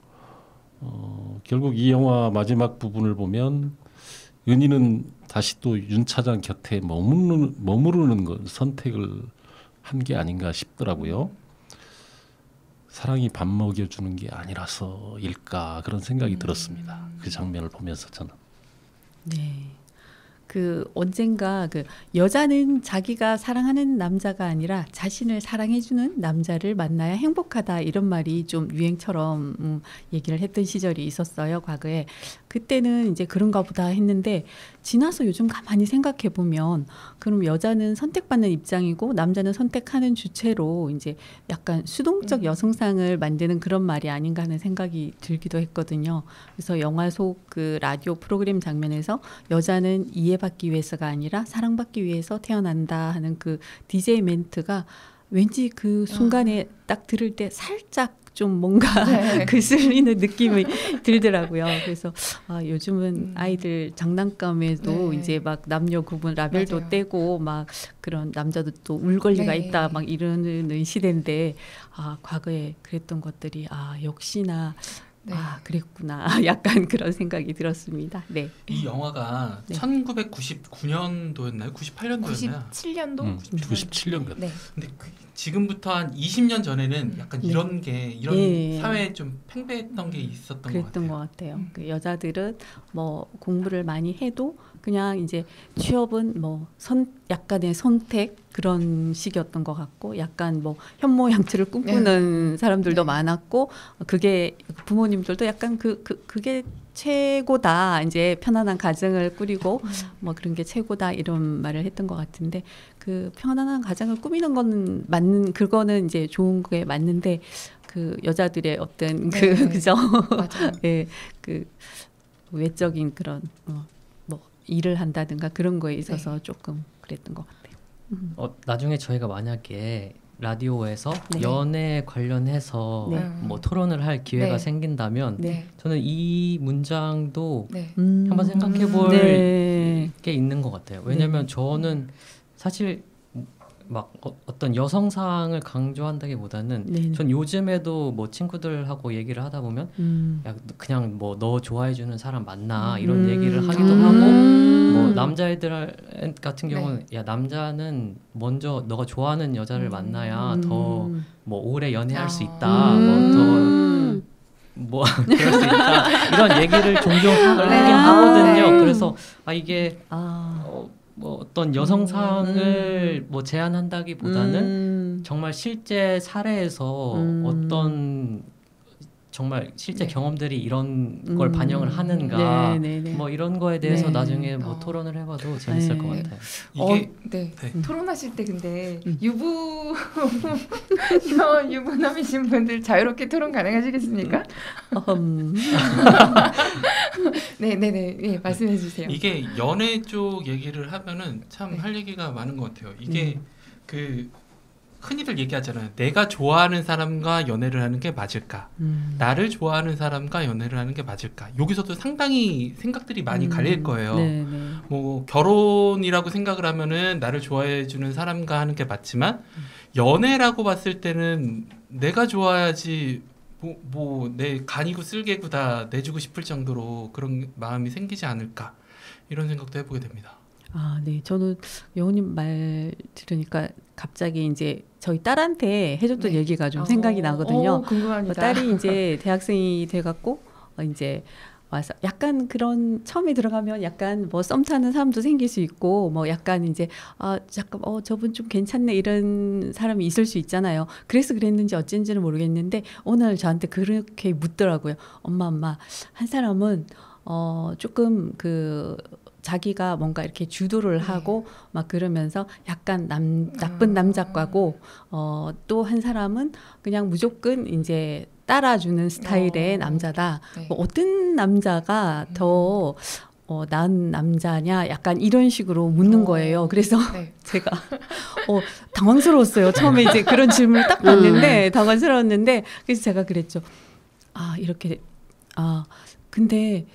결국 이 영화 마지막 부분을 보면 은희는 다시 또 윤 차장 곁에 머무르는 걸 선택을 한 게 아닌가 싶더라고요. 사랑이 밥 먹여주는 게 아니라서일까 그런 생각이 들었습니다. 그 장면을 보면서 저는. 네. 그 언젠가 그 여자는 자기가 사랑하는 남자가 아니라 자신을 사랑해주는 남자를 만나야 행복하다 이런 말이 좀 유행처럼 얘기를 했던 시절이 있었어요, 과거에. 그때는 이제 그런가 보다 했는데 지나서 요즘 가만히 생각해 보면 그럼 여자는 선택받는 입장이고 남자는 선택하는 주체로 이제 약간 수동적 여성상을 만드는 그런 말이 아닌가 하는 생각이 들기도 했거든요. 그래서 영화 속 그 라디오 프로그램 장면에서 여자는 이해받기 위해서가 아니라 사랑받기 위해서 태어난다 하는 그 DJ 멘트가 왠지 그 순간에 딱 들을 때 살짝 좀 뭔가 네. 그슬리는 느낌이 들더라고요. 그래서 요즘은 아이들 장난감에도 네. 이제 막 남녀 구분 라벨도 맞아요. 떼고 막 그런 남자도 또 울 권리가 네. 있다 막 이러는 시대인데 과거에 그랬던 것들이 역시나 네. 그랬구나. 약간 그런 생각이 들었습니다. 네. 이 영화가 네. 1999년도였나요? 98년도였나요? 97년도? 97년 같아요. 네. 근데 지금부터 한 20년 전에는 약간 네. 이런 예. 사회에 좀 팽배했던 게 있었던 것 그랬던 같아요. 것 같아요. 그 여자들은 뭐 공부를 많이 해도 그냥 이제 취업은 뭐 약간의 선택 그런 식이었던 것 같고, 약간 뭐 현모양처를 꿈꾸는 사람들도 네. 많았고, 그게 부모님들도 약간 그게 최고다, 이제 편안한 가정을 꾸리고 뭐 그런 게 최고다 이런 말을 했던 것 같은데, 그 편안한 가정을 꾸미는 거는 그거는 이제 좋은 게 맞는데 그 여자들의 어떤 네. 그죠? 맞아요. 예, 그 외적인 그런 뭐 일을 한다든가 그런 거에 있어서 네. 조금 그랬던 것 같아요. 나중에 저희가 만약에 라디오에서 네. 연애 관련해서 네. 뭐 토론을 할 기회가 네. 생긴다면 네. 저는 이 문장도 네. 한번 생각해 볼 네. 게 있는 것 같아요. 왜냐면 저는 사실 막 어떤 여성상을 강조한다기보다는 네. 전 요즘에도 뭐 친구들하고 얘기를 하다 보면 야, 그냥 뭐 너 좋아해주는 사람 만나 이런 얘기를 하기도 하고, 뭐 남자애들 같은 경우는 야 남자는 먼저 너가 좋아하는 여자를 만나야 더 뭐 오래 연애할 수 있다, 뭐 그럴 수 있다 이런 얘기를 종종 하긴 하거든요. 그래서 이게 뭐 어떤 여성상을 뭐 제안한다기보다는 정말 실제 사례에서 어떤 정말 실제 네. 경험들이 이런 걸 반영을 하는가 뭐 이런 거에 대해서 네. 나중에 뭐 토론을 해봐도 재밌을 네. 것 같아요. 이게 네. 네. 토론하실 때 근데 유부남이신 분들 자유롭게 토론 가능하시겠습니까? 네네네. 예, 말씀해 주세요. 이게 연애 쪽 얘기를 하면은 참 할 얘기가 많은 것 같아요. 이게 그 흔히들 얘기하잖아요. 내가 좋아하는 사람과 연애를 하는 게 맞을까? 나를 좋아하는 사람과 연애를 하는 게 맞을까? 여기서도 상당히 생각들이 많이 갈릴 거예요. 뭐 결혼이라고 생각을 하면은 나를 좋아해 주는 사람과 하는 게 맞지만 연애라고 봤을 때는 내가 좋아야지 뭐 내 간이고 쓸개고 다 내주고 싶을 정도로 그런 마음이 생기지 않을까 이런 생각도 해보게 됩니다. 아, 네. 저는 여우님 말 들으니까 갑자기 이제 저희 딸한테 해줬던 네. 얘기가 좀 생각이 나거든요. 궁금합니다. 딸이 이제 대학생이 돼갖고 이제 와서 약간 그런 처음에 들어가면 약간 뭐 썸 타는 사람도 생길 수 있고 뭐 약간 이제 잠깐 저분 좀 괜찮네 이런 사람이 있을 수 있잖아요. 그래서 그랬는지 어쩐지는 모르겠는데 오늘 저한테 그렇게 묻더라고요. 엄마 한 사람은 조금 그 자기가 뭔가 이렇게 주도를 하고 막 그러면서 약간 나쁜 남자과고 또 한 사람은 그냥 무조건 이제 따라주는 스타일의 남자다. 네. 뭐 어떤 남자가 더 나은 남자냐 약간 이런 식으로 묻는 거예요. 그래서 네. 제가 당황스러웠어요. 처음에 이제 그런 질문을 딱 봤는데 당황스러웠는데 그래서 제가 그랬죠. 근데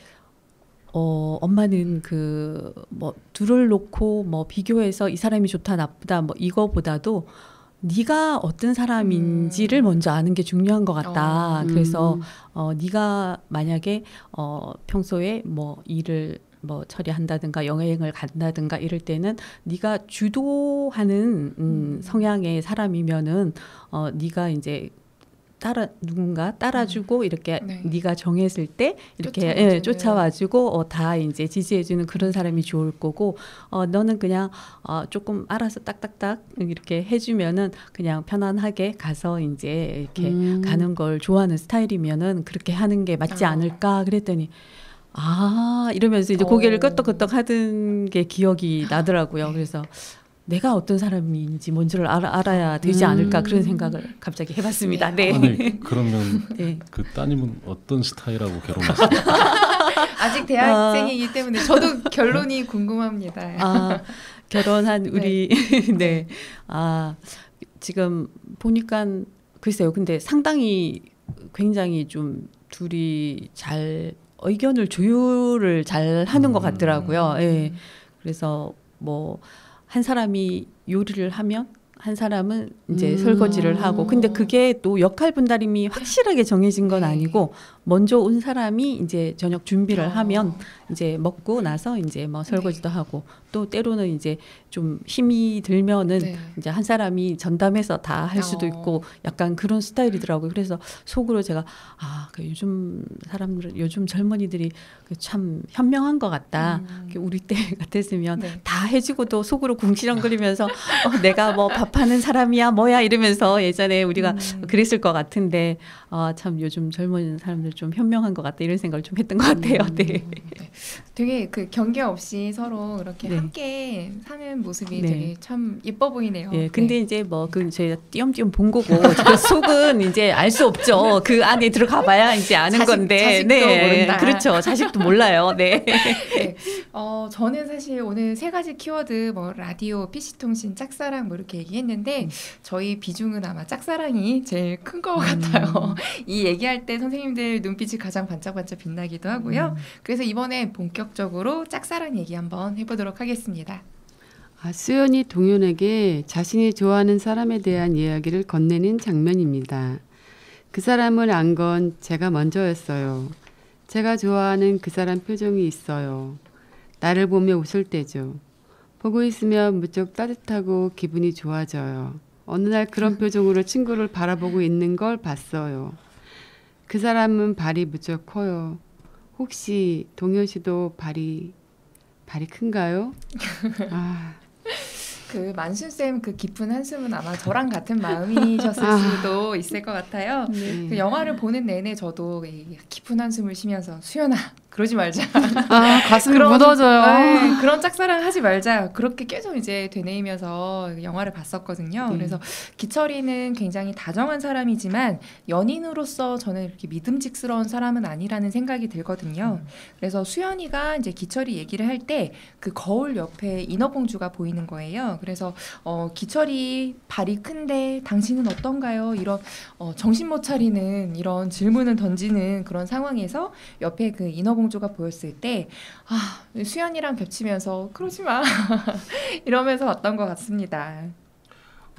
엄마는 그 뭐 둘을 놓고 뭐 비교해서 이 사람이 좋다 나쁘다 뭐 이거보다도 네가 어떤 사람인지를 먼저 아는 게 중요한 것 같다. 그래서 네가 만약에 평소에 뭐 일을 뭐 처리한다든가 여행을 간다든가 이럴 때는 네가 주도하는 성향의 사람이면은 네가 이제 누군가 따라주고 이렇게 네가 정했을 때 이렇게 쫓아와주고 다 이제 지지해주는 그런 사람이 좋을 거고 너는 그냥 조금 알아서 딱딱딱 이렇게 해주면은 그냥 편안하게 가서 이제 이렇게 가는 걸 좋아하는 스타일이면은 그렇게 하는 게 맞지 않을까 그랬더니 이러면서 이제 고개를 끄덕끄덕 하던 게 기억이 나더라고요. 그래서 내가 어떤 사람인지 뭔지를 알아야 되지 않을까 그런 생각을 갑자기 해봤습니다. 네. 아니, 그러면 그 따님은 어떤 스타일하고 결혼했어요? 아직 대학생이기 때문에 저도 결론이 궁금합니다. 결혼한 우리 네. 지금 보니까 글쎄요. 근데 상당히 굉장히 좀 둘이 잘 의견을 조율을 잘 하는 것 같더라고요. 예. 그래서 뭐 한 사람이 요리를 하면 한 사람은 이제 설거지를 하고 근데 그게 또 역할 분담이 확실하게 정해진 건 아니고 먼저 온 사람이 이제 저녁 준비를 하면 이제 먹고 나서 이제 뭐 설거지도 하고 또 때로는 이제 좀 힘이 들면은 이제 한 사람이 전담해서 다 할 수도 있고 약간 그런 스타일이더라고요. 그래서 속으로 제가 그 요즘 사람들 요즘 젊은이들이 참 현명한 것 같다. 우리 때 같았으면 다 해주고도 속으로 궁시렁거리면서 내가 뭐 밥하는 사람이야 뭐야 이러면서 예전에 우리가 그랬을 것 같은데 참 요즘 젊은 사람들 좀 현명한 것 같다 이런 생각을 좀 했던 것 같아요. 네. 되게 그 경계 없이 서로 이렇게 함께 사는 모습이 되게 참 예뻐 보이네요. 예, 근데 이제 뭐 그 저희가 띄엄띄엄 본 거고 그 속은 이제 알 수 없죠. 그 안에 들어가봐야 이제 아는 건데. 자식도 모른다. 그렇죠. 자식도 몰라요. 네. 저는 사실 오늘 세 가지 키워드 뭐 라디오, PC 통신, 짝사랑 뭐 이렇게 얘기했는데 저희 비중은 아마 짝사랑이 제일 큰 것 같아요. 이 얘기할 때 선생님들 눈빛이 가장 반짝반짝 빛나기도 하고요. 그래서 이번에 본격적으로 짝사랑 얘기 한번 해보도록 하겠습니다. 수연이 동현에게 자신이 좋아하는 사람에 대한 이야기를 건네는 장면입니다. 그 사람을 안 건 제가 먼저였어요. 제가 좋아하는 그 사람 표정이 있어요. 나를 보며 웃을 때죠. 보고 있으면 무척 따뜻하고 기분이 좋아져요. 어느 날 그런 표정으로 친구를 바라보고 있는 걸 봤어요. 그 사람은 발이 무척 커요. 혹시 동현 씨도 발이 큰가요? 그 만순쌤 그 깊은 한숨은 아마 저랑 같은 마음이셨을 수도 있을 것 같아요. 네. 그 영화를 보는 내내 저도 이 깊은 한숨을 쉬면서 수연아 그러지 말자. 가슴이 그런- 묻어져요. 네, 그런 짝사랑 하지 말자. 그렇게 계속 이제 되뇌이면서 영화를 봤었거든요. 그래서 기철이는 굉장히 다정한 사람이지만 연인으로서 저는 이렇게 믿음직스러운 사람은 아니라는 생각이 들거든요. 그래서 수연이가 이제 기철이 얘기를 할 때 그 거울 옆에 인어공주가 보이는 거예요. 그래서 기철이 발이 큰데 당신은 어떤가요? 이런 정신 못 차리는 이런 질문을 던지는 그런 상황에서 옆에 그 인어공주가 보였을 때 수연이랑 겹치면서 그러지 마 이러면서 왔던 것 같습니다.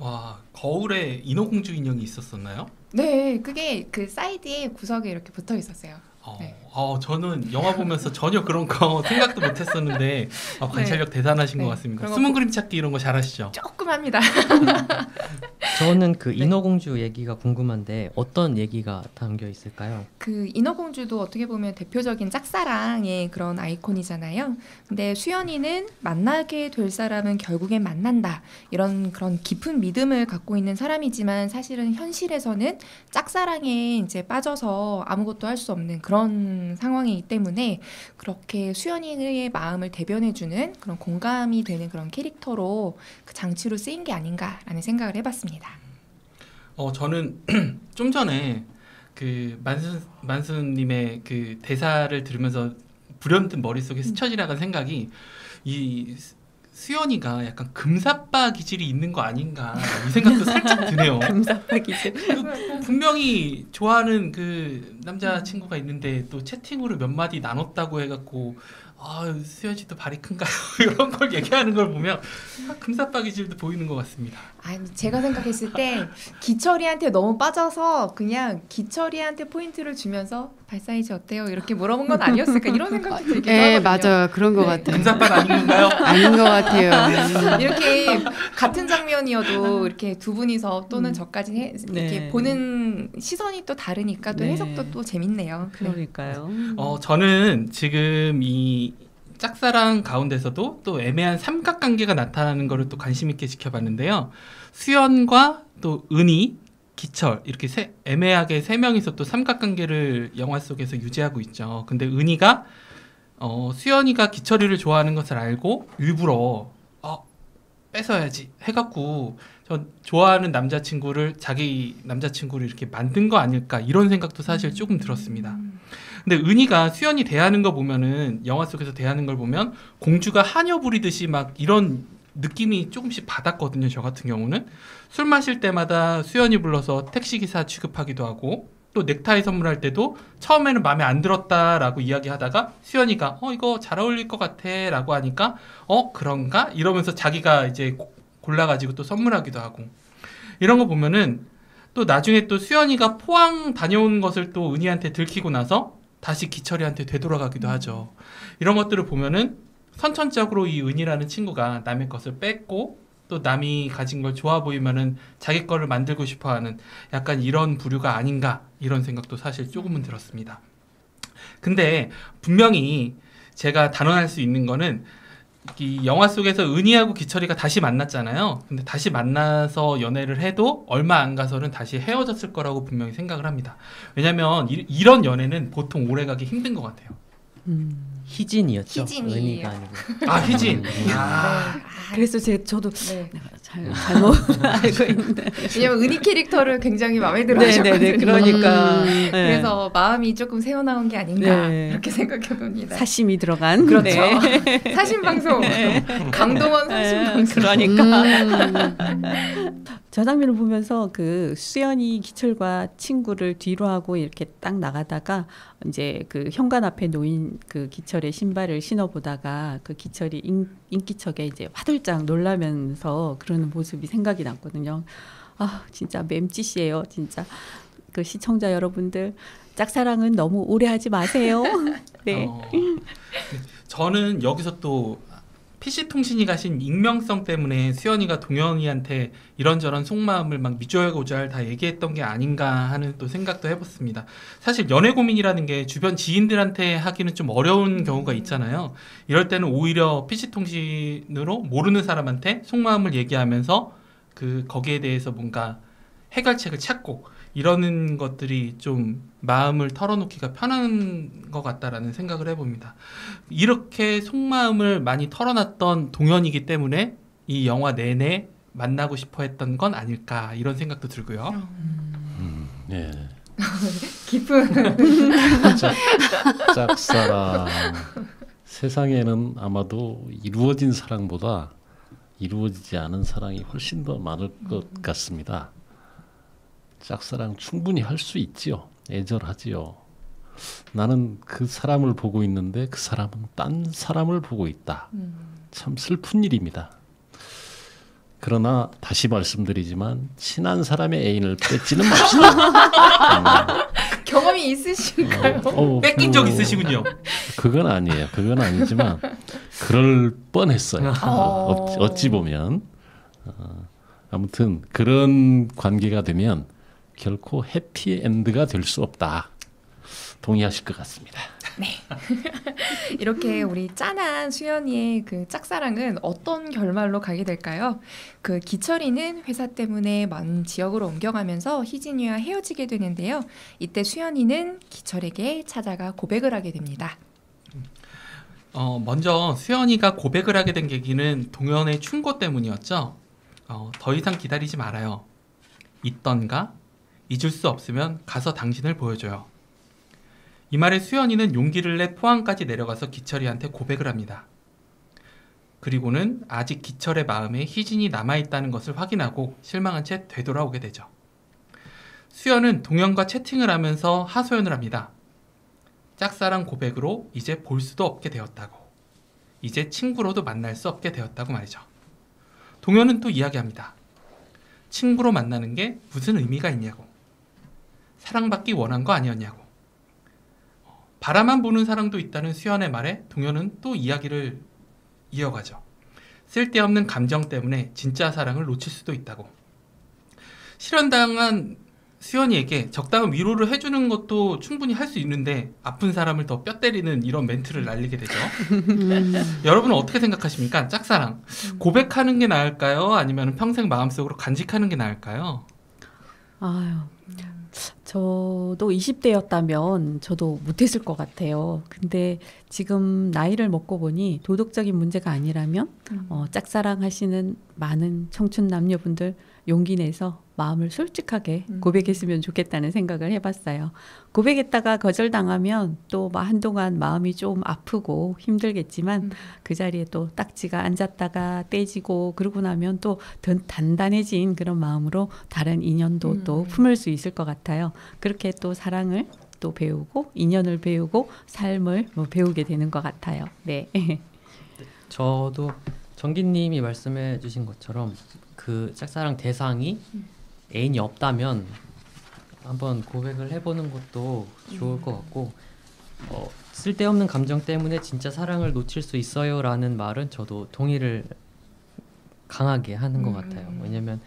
와, 거울에 인어공주 인형이 있었었나요? 네, 그게 그 사이드에 구석에 이렇게 붙어 있었어요. 네. 저는 영화 보면서 전혀 그런 거 생각도 못했었는데 관찰력 대단하신 네, 것 같습니다. 그런 거 숨은 그림 찾기 이런 거 잘하시죠? 조금 합니다. 저는 그 인어공주 얘기가 궁금한데 어떤 얘기가 담겨 있을까요? 그 인어공주도 어떻게 보면 대표적인 짝사랑의 그런 아이콘이잖아요. 근데 수연이는 만나게 될 사람은 결국엔 만난다. 이런 그런 깊은 믿음을 갖고 있는 사람이지만 사실은 현실에서는 짝사랑에 이제 빠져서 아무것도 할 수 없는 그런 상황이기 때문에 그렇게 수연이의 마음을 대변해주는 그런 공감이 되는 그런 캐릭터로 그 장치로 쓰인 게 아닌가라는 생각을 해봤습니다. 저는 좀 전에 그 만수님의 그 대사를 들으면서 불현듯 머릿속에 스쳐 지나간 생각이 이 수연이가 약간 금사빠 기질이 있는 거 아닌가 이 생각도 살짝 드네요. 금사빠 기질. 분명히 좋아하는 그 남자친구가 있는데 또 채팅으로 몇 마디 나눴다고 해갖고 수연 씨도 발이 큰가요? 이런 걸 얘기하는 걸 보면 금사빠 기질도 보이는 것 같습니다. 아니, 제가 생각했을 때 기철이한테 너무 빠져서 그냥 기철이한테 포인트를 주면서 발 사이즈 어때요? 이렇게 물어본 건 아니었을까 이런 생각도 들기도 네, 하거든요. 맞아요. 그런 것 네. 같아요. 금사빠 아닌 건가요? 아닌 것 같아요. 이렇게 같은 장면이어도 이렇게 두 분이서 또는 저까지 이렇게 네. 보는 시선이 또 다르니까 또 네. 해석도 또 재밌네요. 네. 그러니까요. 저는 지금 이 짝사랑 가운데서도 또 애매한 삼각관계가 나타나는 것을 또 관심 있게 지켜봤는데요. 수연과 또 은희, 기철 이렇게 애매하게 세 명이서 또 삼각관계를 영화 속에서 유지하고 있죠. 근데 은희가 수연이가 기철이를 좋아하는 것을 알고 일부러 뺏어야지 해갖고 저 좋아하는 남자친구를 자기 남자친구를 이렇게 만든 거 아닐까 이런 생각도 사실 조금 들었습니다. 근데 은희가 수연이 대하는 거 보면은 영화 속에서 대하는 걸 보면 공주가 하녀 부리듯이 막 이런 느낌이 조금씩 받았거든요. 저 같은 경우는 술 마실 때마다 수연이 불러서 택시기사 취급하기도 하고 또 넥타이 선물할 때도 처음에는 마음에 안 들었다라고 이야기하다가 수연이가 이거 잘 어울릴 것 같아 라고 하니까 그런가? 이러면서 자기가 이제 골라가지고 또 선물하기도 하고 이런 거 보면은 또 나중에 또 수연이가 포항 다녀온 것을 또 은희한테 들키고 나서 다시 기철이한테 되돌아가기도 하죠. 이런 것들을 보면은 선천적으로 이 은희라는 친구가 남의 것을 뺏고 또 남이 가진 걸 좋아 보이면은 자기 거를 만들고 싶어하는 약간 이런 부류가 아닌가 이런 생각도 사실 조금은 들었습니다. 근데 분명히 제가 단언할 수 있는 거는 이 영화 속에서 은희하고 기철이가 다시 만났잖아요. 근데 다시 만나서 연애를 해도 얼마 안 가서는 다시 헤어졌을 거라고 분명히 생각을 합니다. 왜냐면 이런 연애는 보통 오래가기 힘든 것 같아요. 희진이었죠. 희진이에요. 은희가 아니고. 희진. 그래서 저도 네. 잘못 알고 있는데. 왜냐면 은희 캐릭터를 굉장히 마음에 들어 네네네. 하셨거든요. 그러니까. 네. 그래서 마음이 조금 새어나온 게 아닌가 네. 이렇게 생각해 봅니다. 사심이 들어간. 그렇죠. 네. 사신방송. 강동원 사신방송. 그러니까. 저 장면을 보면서 그 수연이 기철과 친구를 뒤로 하고 이렇게 딱 나가다가 이제 그 현관 앞에 놓인 그 기철의 신발을 신어보다가 그 기철이 인기척에 이제 화들짝 놀라면서 그러는 모습이 생각이 났거든요. 진짜 맴짓이에요. 진짜 그 시청자 여러분들 짝사랑은 너무 오래 하지 마세요. 네. 저는 여기서 또 PC통신이 가신 익명성 때문에 수연이가 동현이한테 이런저런 속마음을 막 미주알고주알 다 얘기했던 게 아닌가 하는 또 생각도 해봤습니다. 사실 연애 고민이라는 게 주변 지인들한테 하기는 좀 어려운 경우가 있잖아요. 이럴 때는 오히려 PC통신으로 모르는 사람한테 속마음을 얘기하면서 거기에 대해서 뭔가 해결책을 찾고 이러는 것들이 좀 마음을 털어놓기가 편한 것 같다라는 생각을 해봅니다. 이렇게 속마음을 많이 털어놨던 동현이기 때문에 이 영화 내내 만나고 싶어 했던 건 아닐까 이런 생각도 들고요. 예. 깊은 짝사랑. 세상에는 아마도 이루어진 사랑보다 이루어지지 않은 사랑이 훨씬 더 많을 것 같습니다. 짝사랑 충분히 할 수 있지요. 애절하지요. 나는 그 사람을 보고 있는데 그 사람은 딴 사람을 보고 있다. 참 슬픈 일입니다. 그러나 다시 말씀드리지만 친한 사람의 애인을 뺏지는 맙시다. 경험이 있으신가요? 뺏긴 적 있으시군요. 그건 아니에요. 그건 아니지만 그럴 뻔했어요. 어찌 보면 아무튼 그런 관계가 되면 결코 해피엔드가 될 수 없다. 동의하실 것 같습니다. 네. 이렇게 우리 짠한 수연이의 그 짝사랑은 어떤 결말로 가게 될까요? 그 기철이는 회사 때문에 먼 지역으로 옮겨가면서 희진이와 헤어지게 되는데요. 이때 수연이는 기철에게 찾아가 고백을 하게 됩니다. 먼저 수연이가 고백을 하게 된 계기는 동현의 충고 때문이었죠. 더 이상 기다리지 말아요. 있던가? 잊을 수 없으면 가서 당신을 보여줘요. 이 말에 수연이는 용기를 내 포항까지 내려가서 기철이한테 고백을 합니다. 그리고는 아직 기철의 마음에 희진이 남아있다는 것을 확인하고 실망한 채 되돌아오게 되죠. 수연은 동현과 채팅을 하면서 하소연을 합니다. 짝사랑 고백으로 이제 볼 수도 없게 되었다고. 이제 친구로도 만날 수 없게 되었다고 말이죠. 동현은 또 이야기합니다. 친구로 만나는 게 무슨 의미가 있냐고. 사랑받기 원한 거 아니었냐고. 바라만 보는 사랑도 있다는 수연의 말에 동현은 또 이야기를 이어가죠. 쓸데없는 감정 때문에 진짜 사랑을 놓칠 수도 있다고. 실현당한 수연이에게 적당한 위로를 해주는 것도 충분히 할 수 있는데 아픈 사람을 더 뼈 때리는 이런 멘트를 날리게 되죠. 여러분은 어떻게 생각하십니까? 짝사랑. 고백하는 게 나을까요? 아니면 평생 마음속으로 간직하는 게 나을까요? 아유, 저도 20대였다면 저도 못했을 것 같아요. 근데 지금 나이를 먹고 보니 도덕적인 문제가 아니라면 짝사랑 하시는 많은 청춘 남녀분들 용기 내서 마음을 솔직하게 고백했으면 좋겠다는 생각을 해봤어요. 고백했다가 거절당하면 또 한동안 마음이 좀 아프고 힘들겠지만 그 자리에 또 딱지가 앉았다가 떼지고 그러고 나면 또 더 단단해진 그런 마음으로 다른 인연도 또 품을 수 있을 것 같아요. 그렇게 또 사랑을 또 배우고 인연을 배우고 삶을 배우게 되는 것 같아요. 네. 저도 정기님이 말씀해 주신 것처럼 그 짝사랑 대상이 애인이 없다면 한번 고백을 해보는 것도 좋을 것 같고 쓸데없는 감정 때문에 진짜 사랑을 놓칠 수 있어요라는 말은 저도 동의를 강하게 하는 것 같아요. 왜냐면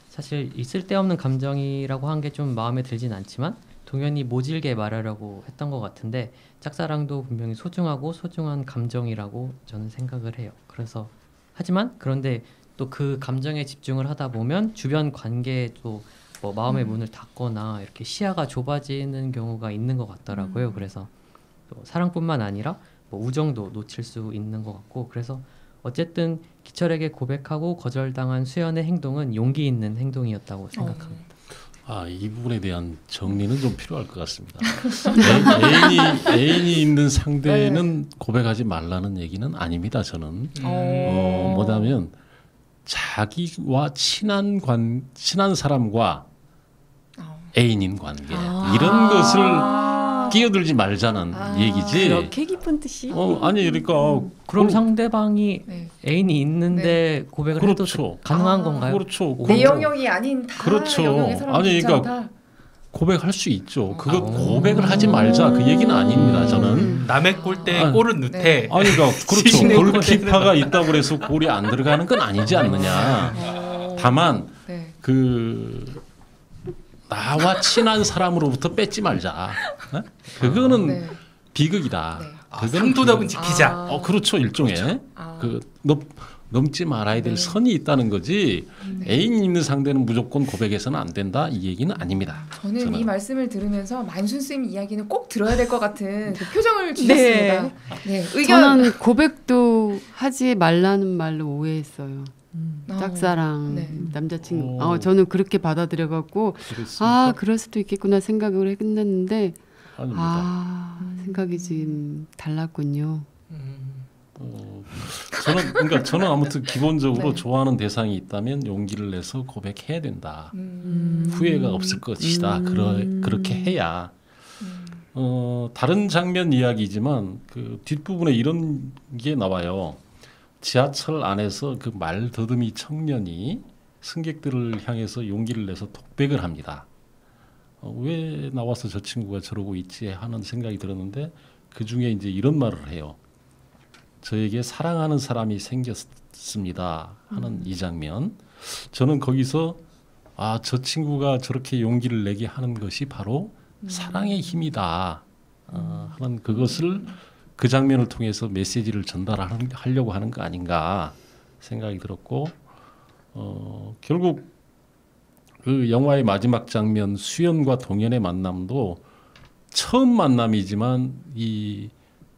사실 이 쓸데없는 감정이라고 한 게 좀 마음에 들진 않지만 동현이 모질게 말하려고 했던 것 같은데 짝사랑도 분명히 소중하고 소중한 감정이라고 저는 생각을 해요. 그래서 하지만 그런데 또 그 감정에 집중을 하다 보면 주변 관계에도 뭐 마음의 문을 닫거나 이렇게 시야가 좁아지는 경우가 있는 것 같더라고요. 그래서 또 사랑뿐만 아니라 뭐 우정도 놓칠 수 있는 것 같고 그래서 어쨌든 기철에게 고백하고 거절당한 수연의 행동은 용기 있는 행동이었다고 생각합니다. 이 부분에 대한 정리는 좀 필요할 것 같습니다. 애인이 있는 상대는 고백하지 말라는 얘기는 아닙니다. 저는 뭐냐면 자기와 친한 사람과 애인인 관계 이런 것을 끼어들지 말자는 얘기지. 그렇게 깊은 뜻이? 아니 그러니까 그럼 상대방이 애인이 있는데 고백을 그렇죠. 해도 가능한 건가요? 그렇죠. 내 영역이 아닌 다 그렇죠. 영역의 사람이 아니, 그러니까 괜찮다. 고백할 수 있죠. 그거 고백을 하지 말자 그 얘기는 아닙니다. 저는 남의 골대에 골은 넣되 아니 그러니까 그렇죠. 자신의 골키퍼가 있다고 그래서 골이 안 들어가는 건 아니지 않느냐. 다만 네. 그 나와 친한 사람으로부터 뺏지 말자. 어? 그거는 네. 비극이다. 네. 그거는 상도덕은 지키자. 그렇죠. 일종의 그 넘지 말아야 될 선이 있다는 거지. 애인 있는 상대는 무조건 고백해서는 안 된다 이 얘기는 아닙니다. 저는 이 말씀을 들으면서 만순 쌤 이야기는 꼭 들어야 될 것 같은 그 표정을 주셨습니다. 네. 의견. 저는 고백도 하지 말라는 말로 오해했어요. 짝사랑 네. 남자친구. 오. 저는 그렇게 받아들여갖고 그랬습니까? 그럴 수도 있겠구나 생각을 했는데 아닙니다. 생각이 지금 달랐군요. 저는 아무튼 기본적으로 네. 좋아하는 대상이 있다면 용기를 내서 고백해야 된다. 후회가 없을 것이다. 그렇게 해야. 다른 장면 이야기지만 그 뒷부분에 이런 게 나와요. 지하철 안에서 그 말더듬이 청년이 승객들을 향해서 용기를 내서 독백을 합니다. 왜 나와서 저 친구가 저러고 있지 하는 생각이 들었는데 그 중에 이제 이런 말을 해요. 저에게 사랑하는 사람이 생겼습니다 하는 이 장면. 저는 거기서 저 친구가 저렇게 용기를 내게 하는 것이 바로 사랑의 힘이다 하는 그것을 그 장면을 통해서 메시지를 전달하려고 하는 거 아닌가 생각이 들었고 결국 그 영화의 마지막 장면 수연과 동현의 만남도 처음 만남이지만 이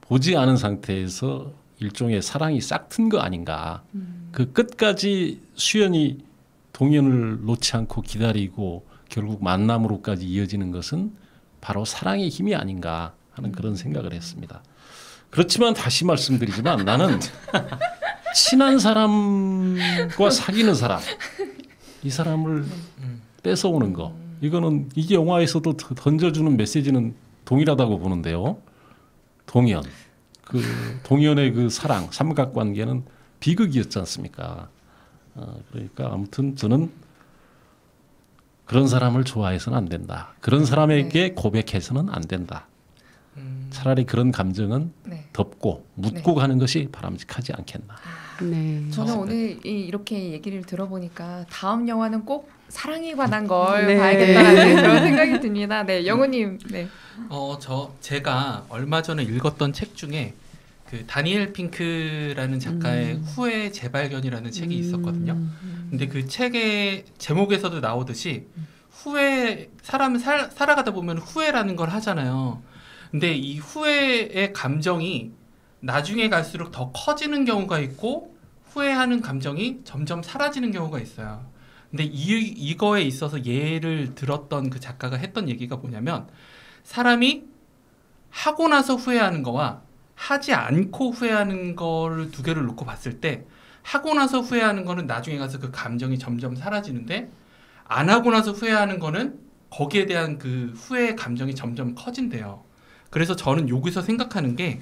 보지 않은 상태에서 일종의 사랑이 싹튼 거 아닌가. 그 끝까지 수연이 동현을 놓지 않고 기다리고 결국 만남으로까지 이어지는 것은 바로 사랑의 힘이 아닌가 하는 그런 생각을 했습니다. 그렇지만 다시 말씀드리지만 나는 친한 사람과 사귀는 사람 이 사람을 뺏어오는 거 이거는 이게 영화에서도 던져주는 메시지는 동일하다고 보는데요. 동현 그 동현의 그 사랑 삼각관계는 비극이었지 않습니까? 그러니까 아무튼 저는 그런 사람을 좋아해서는 안 된다. 그런 사람에게 고백해서는 안 된다. 차라리 그런 감정은 덮고 묻고 가는 것이 바람직하지 않겠나. 네. 저는 오늘 이렇게 얘기를 들어보니까 다음 영화는 꼭 사랑에 관한 걸 네. 봐야겠다는 그런 생각이 듭니다. 네, 영호님. 네. 제가 얼마 전에 읽었던 책 중에 그 다니엘 핑크라는 작가의 후회 재발견이라는 책이 있었거든요. 근데 그 책의 제목에서도 나오듯이 사람은 살아가다 보면 후회라는 걸 하잖아요. 근데 이 후회의 감정이 나중에 갈수록 더 커지는 경우가 있고 후회하는 감정이 점점 사라지는 경우가 있어요. 근데 이거에 있어서 예를 들었던 그 작가가 했던 얘기가 뭐냐면 사람이 하고 나서 후회하는 거와 하지 않고 후회하는 거를 두 개를 놓고 봤을 때 하고 나서 후회하는 거는 나중에 가서 그 감정이 점점 사라지는데 안 하고 나서 후회하는 거는 거기에 대한 그 후회의 감정이 점점 커진대요. 그래서 저는 여기서 생각하는 게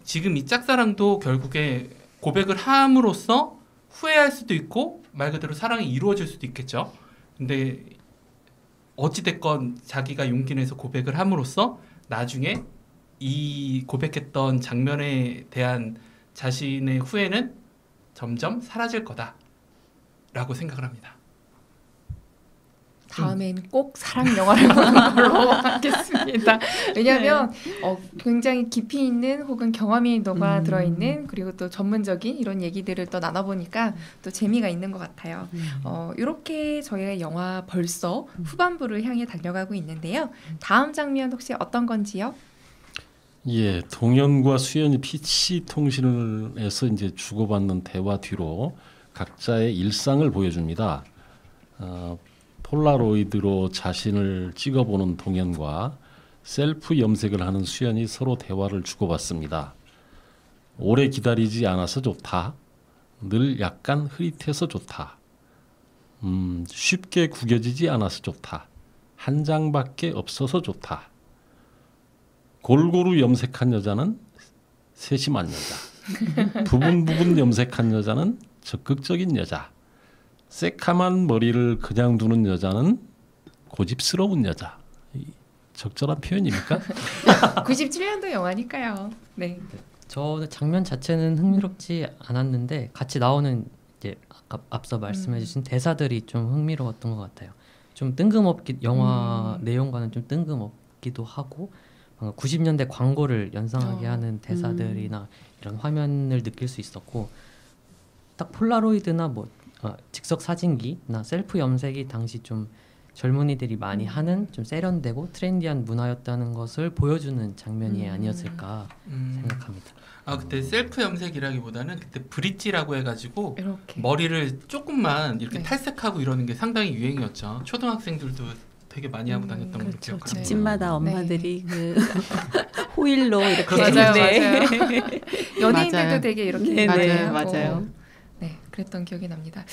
지금 이 짝사랑도 결국에 고백을 함으로써 후회할 수도 있고 말 그대로 사랑이 이루어질 수도 있겠죠. 근데 어찌됐건 자기가 용기 내서 고백을 함으로써 나중에 이 고백했던 장면에 대한 자신의 후회는 점점 사라질 거다라고 생각을 합니다. 다음엔 꼭 사랑 영화를 보는 걸로 하겠습니다. 왜냐하면 굉장히 깊이 있는 혹은 경험이 녹아 들어있는 그리고 또 전문적인 이런 얘기들을 또 나눠보니까 또 재미가 있는 것 같아요. 이렇게 저희가 영화 벌써 후반부를 향해 달려가고 있는데요. 다음 장면 혹시 어떤 건지요? 예, 동현과 수연이 PC 통신에서 이제 주고받는 대화 뒤로 각자의 일상을 보여줍니다. 폴라로이드로 자신을 찍어보는 동현과 셀프 염색을 하는 수연이 서로 대화를 주고받습니다. 오래 기다리지 않아서 좋다. 늘 약간 흐릿해서 좋다. 쉽게 구겨지지 않아서 좋다. 한 장밖에 없어서 좋다. 골고루 염색한 여자는 세심한 여자. 부분 염색한 여자는 적극적인 여자. 새카만 머리를 그냥 두는 여자는 고집스러운 여자. 적절한 표현입니까? 97년도 영화니까요. 네. 저 장면 자체는 흥미롭지 않았는데 같이 나오는 이제 아까 앞서 말씀해주신 대사들이 좀 흥미로웠던 것 같아요. 좀 뜬금없기 영화 내용과는 좀 뜬금없기도 하고 90년대 광고를 연상하게 하는 대사들이나 이런 화면을 느낄 수 있었고 딱 폴라로이드나 뭐 즉석 사진기나 셀프 염색이 당시 좀 젊은이들이 많이 하는 좀 세련되고 트렌디한 문화였다는 것을 보여주는 장면이 아니었을까 생각합니다. 그때 셀프 염색이라기보다는 그때 브릿지라고 해가지고 이렇게. 머리를 조금만 이렇게 네. 탈색하고 이러는 게 상당히 유행이었죠. 초등학생들도 되게 많이 하고 다녔던 걸로 그렇죠. 기억합니다. 집집마다 엄마들이 그 호일로 이렇게 그렇죠. 맞아요, 네. 맞아요. 연예인들도 맞아요. 되게 이렇게 네, 많이 네, 하고. 맞아요. 네, 그랬던 기억이 납니다.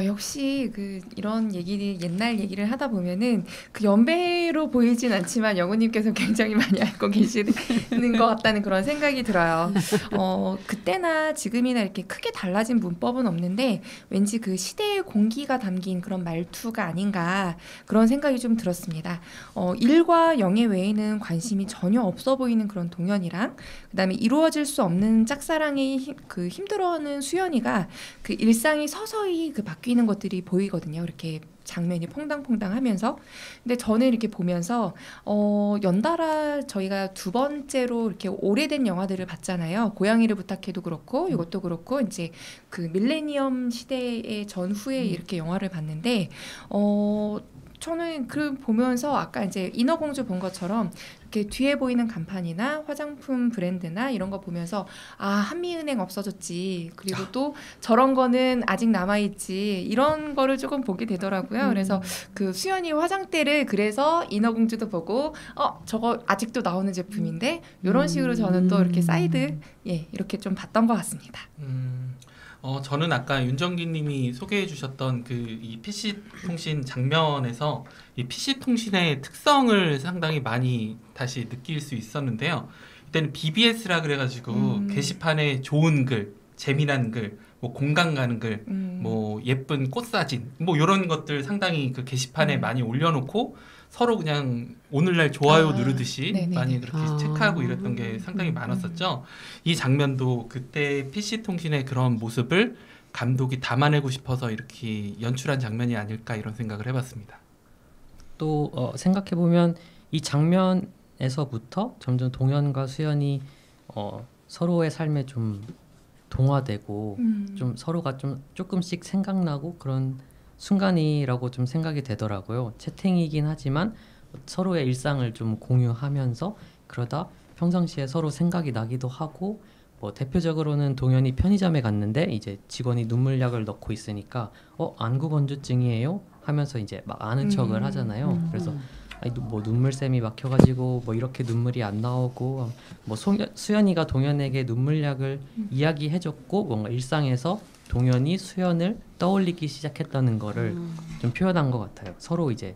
역시 이런 옛날 얘기를 하다 보면은 그 연배로 보이진 않지만 영우님께서 굉장히 많이 알고 계시는 것 같다는 그런 생각이 들어요. 그때나 지금이나 이렇게 크게 달라진 문법은 없는데 왠지 그 시대의 공기가 담긴 그런 말투가 아닌가 그런 생각이 좀 들었습니다. 일과 영예 외에는 관심이 전혀 없어 보이는 그런 동현이랑 그다음에 이루어질 수 없는 짝사랑에 힘들어하는 수연이가 그 일상이 서서히 바뀌는 것들이 보이거든요. 이렇게 장면이 퐁당퐁당하면서. 근데 저는 이렇게 보면서 연달아 저희가 두 번째로 이렇게 오래된 영화들을 봤잖아요. 고양이를 부탁해도 그렇고 이것도 그렇고 이제 그 밀레니엄 시대의 전후에 이렇게 영화를 봤는데 저는 보면서 아까 이제 인어공주 본 것처럼 이렇게 뒤에 보이는 간판이나 화장품 브랜드나 이런 거 보면서 한미은행 없어졌지. 그리고 또 저런 거는 아직 남아있지. 이런 거를 조금 보게 되더라고요. 그래서 그 수연이 화장대를 그래서 인어공주도 보고 저거 아직도 나오는 제품인데 이런 식으로 저는 또 이렇게 사이드 이렇게 좀 봤던 것 같습니다. 저는 아까 윤정기님이 소개해 주셨던 이 PC통신 장면에서 이 PC통신의 특성을 상당히 많이 다시 느낄 수 있었는데요. 이때는 BBS라 그래가지고 게시판에 좋은 글, 재미난 글, 뭐 공감 가는 글, 뭐 예쁜 꽃사진, 뭐 이런 것들 상당히 그 게시판에 많이 올려놓고 서로 그냥 오늘날 좋아요 누르듯이 네네. 많이 그렇게 체크하고 이랬던 게 상당히 많았었죠. 이 장면도 그때 PC통신의 그런 모습을 감독이 담아내고 싶어서 이렇게 연출한 장면이 아닐까 이런 생각을 해봤습니다. 또 생각해보면 이 장면에서부터 점점 동현과 수연이 서로의 삶에 좀 동화되고 좀 서로가 좀 조금씩 생각나고 그런 순간이라고 좀 생각이 되더라고요. 채팅이긴 하지만 서로의 일상을 좀 공유하면서 그러다 평상시에 서로 생각이 나기도 하고 뭐 대표적으로는 동현이 편의점에 갔는데 이제 직원이 눈물약을 넣고 있으니까 안구건조증이에요? 하면서 이제 막 아는 척을 하잖아요. 그래서 뭐 눈물샘이 막혀가지고 뭐 이렇게 눈물이 안 나오고 뭐 수연이가 동현에게 눈물약을 이야기해줬고 뭔가 일상에서 동현이 수연을 떠올리기 시작했다는 거를 좀 표현한 것 같아요. 서로 이제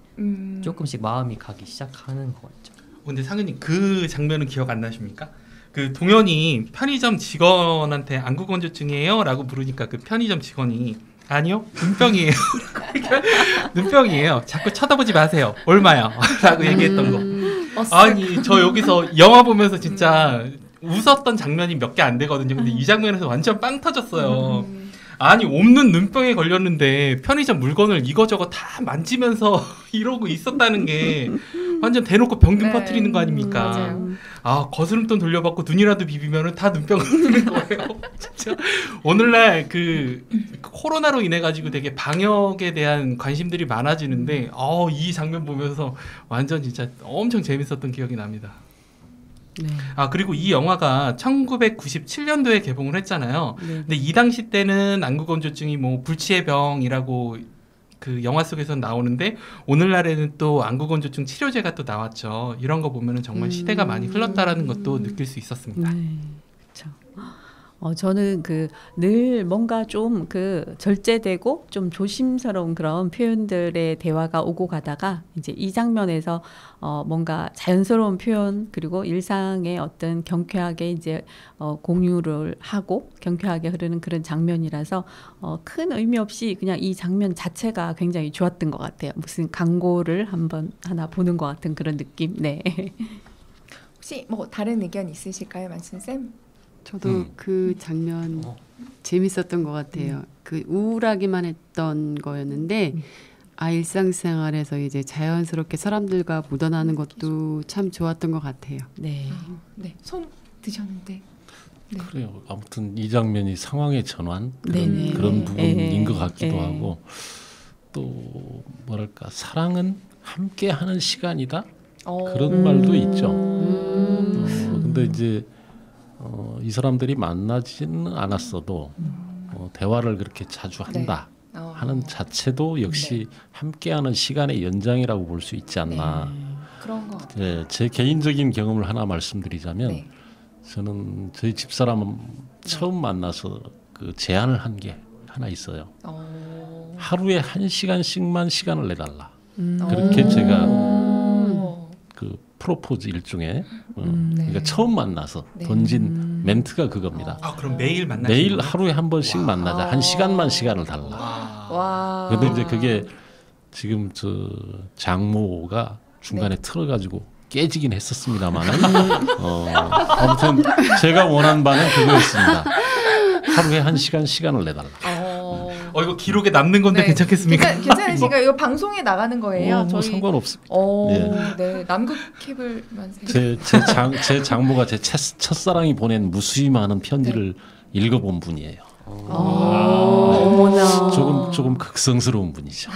조금씩 마음이 가기 시작하는 것 같죠. 근데 상현님 그 장면은 기억 안 나십니까? 그 동현이 편의점 직원한테 안구건조증이에요? 라고 부르니까 그 편의점 직원이 아니요 눈병이에요. 눈병이에요. 자꾸 쳐다보지 마세요. 얼마요? 라고 얘기했던 거. 아니 저 여기서 영화 보면서 진짜 웃었던 장면이 몇 개 안 되거든요. 근데 이 장면에서 완전 빵 터졌어요. 아니 없는 눈병에 걸렸는데 편의점 물건을 이거저거 다 만지면서 이러고 있었다는 게 완전 대놓고 병든 퍼뜨리는 거 아닙니까? 맞아요. 거스름돈 돌려받고 눈이라도 비비면은 다 눈병 걸리는 거예요. 진짜 오늘날 그 코로나로 인해 가지고 되게 방역에 대한 관심들이 많아지는데 이 장면 보면서 완전 진짜 엄청 재밌었던 기억이 납니다. 네. 그리고 이 영화가 1997년도에 개봉을 했잖아요. 네. 근데 이 당시 때는 안구건조증이 뭐 불치의 병이라고 그 영화 속에서 나오는데 오늘날에는 또 안구건조증 치료제가 또 나왔죠. 이런 거 보면은 정말 시대가 많이 흘렀다라는 것도 느낄 수 있었습니다. 네, 그렇죠. 저는 그 늘 뭔가 좀 그 절제되고 좀 조심스러운 그런 표현들의 대화가 오고 가다가 이제 이 장면에서 뭔가 자연스러운 표현 그리고 일상의 어떤 경쾌하게 이제 공유를 하고 경쾌하게 흐르는 그런 장면이라서 큰 의미 없이 그냥 이 장면 자체가 굉장히 좋았던 것 같아요. 무슨 광고를 한번 하나 보는 것 같은 그런 느낌. 네. 혹시 뭐 다른 의견 있으실까요, 만순쌤? 저도 그 장면 재밌었던 것 같아요. 그 우울하기만 했던 거였는데 일상생활에서 이제 자연스럽게 사람들과 묻어나는 것도 참 좋았던 것 같아요. 네. 네, 손 드셨는데. 네. 그래요. 아무튼 이 장면이 상황의 전환 네네. 그런 부분인 것 네. 같기도 네. 하고 또 뭐랄까 사랑은 함께하는 시간이다 그런 말도 있죠. 근데 이제 이 사람들이 만나지는 않았어도 대화를 그렇게 자주 한다 하는 자체도 역시 함께하는 시간의 연장이라고 볼 수 있지 않나. 그런 것 같아요. 네, 제 개인적인 경험을 하나 말씀드리자면 네. 저는 저희 집사람은 처음 만나서 그 제안을 한 게 하나 있어요. 하루에 1시간씩만 시간을 내달라. 그렇게 제가 그 프로포즈 일종의 그러니까 처음 만나서 던진 멘트가 그겁니다. 그럼 매일 만나시는 매일 거예요? 하루에 한 번씩 만나자. 1시간만 시간을 달라. 와. 근데 이제 그게 지금 저 장모가 중간에 틀어가지고 깨지긴 했었습니다만은 아무튼 제가 원한 바는 그거였습니다. 하루에 1시간 시간을 내달라. 이거 기록에 남는 건데 네. 괜찮겠습니까? 괜찮으신가요? 이거 방송에 나가는 거예요? 뭐 상관없습니다. 네. 남극 캡을만 제 장모가 제 첫사랑이 보낸 무수히 많은 편지를 읽어본 분이에요. 어머나. 조금 극성스러운 분이죠.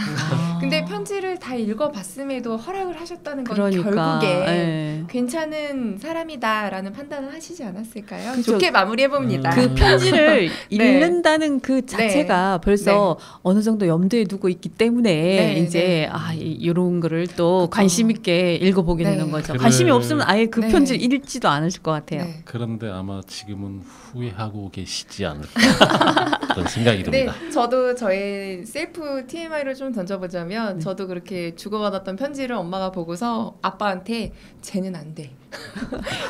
근데 편지를 다 읽어봤음에도 허락을 하셨다는 건 그러니까, 결국에 네. 괜찮은 사람이다라는 판단을 하시지 않았을까요? 그죠. 좋게 마무리해봅니다. 그 편지를 읽는다는 그 자체가 벌써 어느 정도 염두에 두고 있기 때문에 이제 이런 거를 또 관심 있게 읽어보게 되는 거죠. 관심이 없으면 아예 그 편지를 읽지도 않을 것 같아요. 그런데 아마 지금은 후회하고 계시지 않을까 그런 생각이 듭니다. 저도 저의 셀프 TMI를 좀 던져보자면 저도 그렇게 주고받았던 편지를 엄마가 보고서 아빠한테 쟤는 안 돼.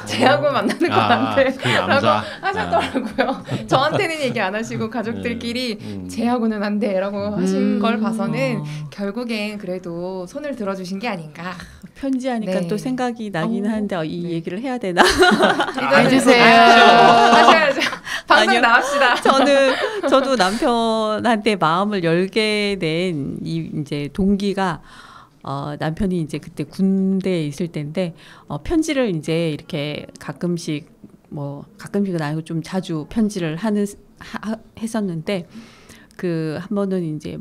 쟤하고 만나는 건 안 돼. 그 라고 남자 하셨더라고요. 저한테는 얘기 안 하시고 가족들끼리 쟤하고는 안 돼 라고 하신 걸 봐서는 결국엔 그래도 손을 들어주신 게 아닌가. 편지하니까 또 생각이 나긴 하는데 이 얘기를 해야 되나? 해주세요. 하셔야죠. 방송 나갑시다. 저도 남편한테 마음을 열게 된 이제 동기가 남편이 이제 그때 군대에 있을 때인데 편지를 이제 이렇게 가끔씩은 아니고 좀 자주 편지를 했었는데 그 한 번은 이제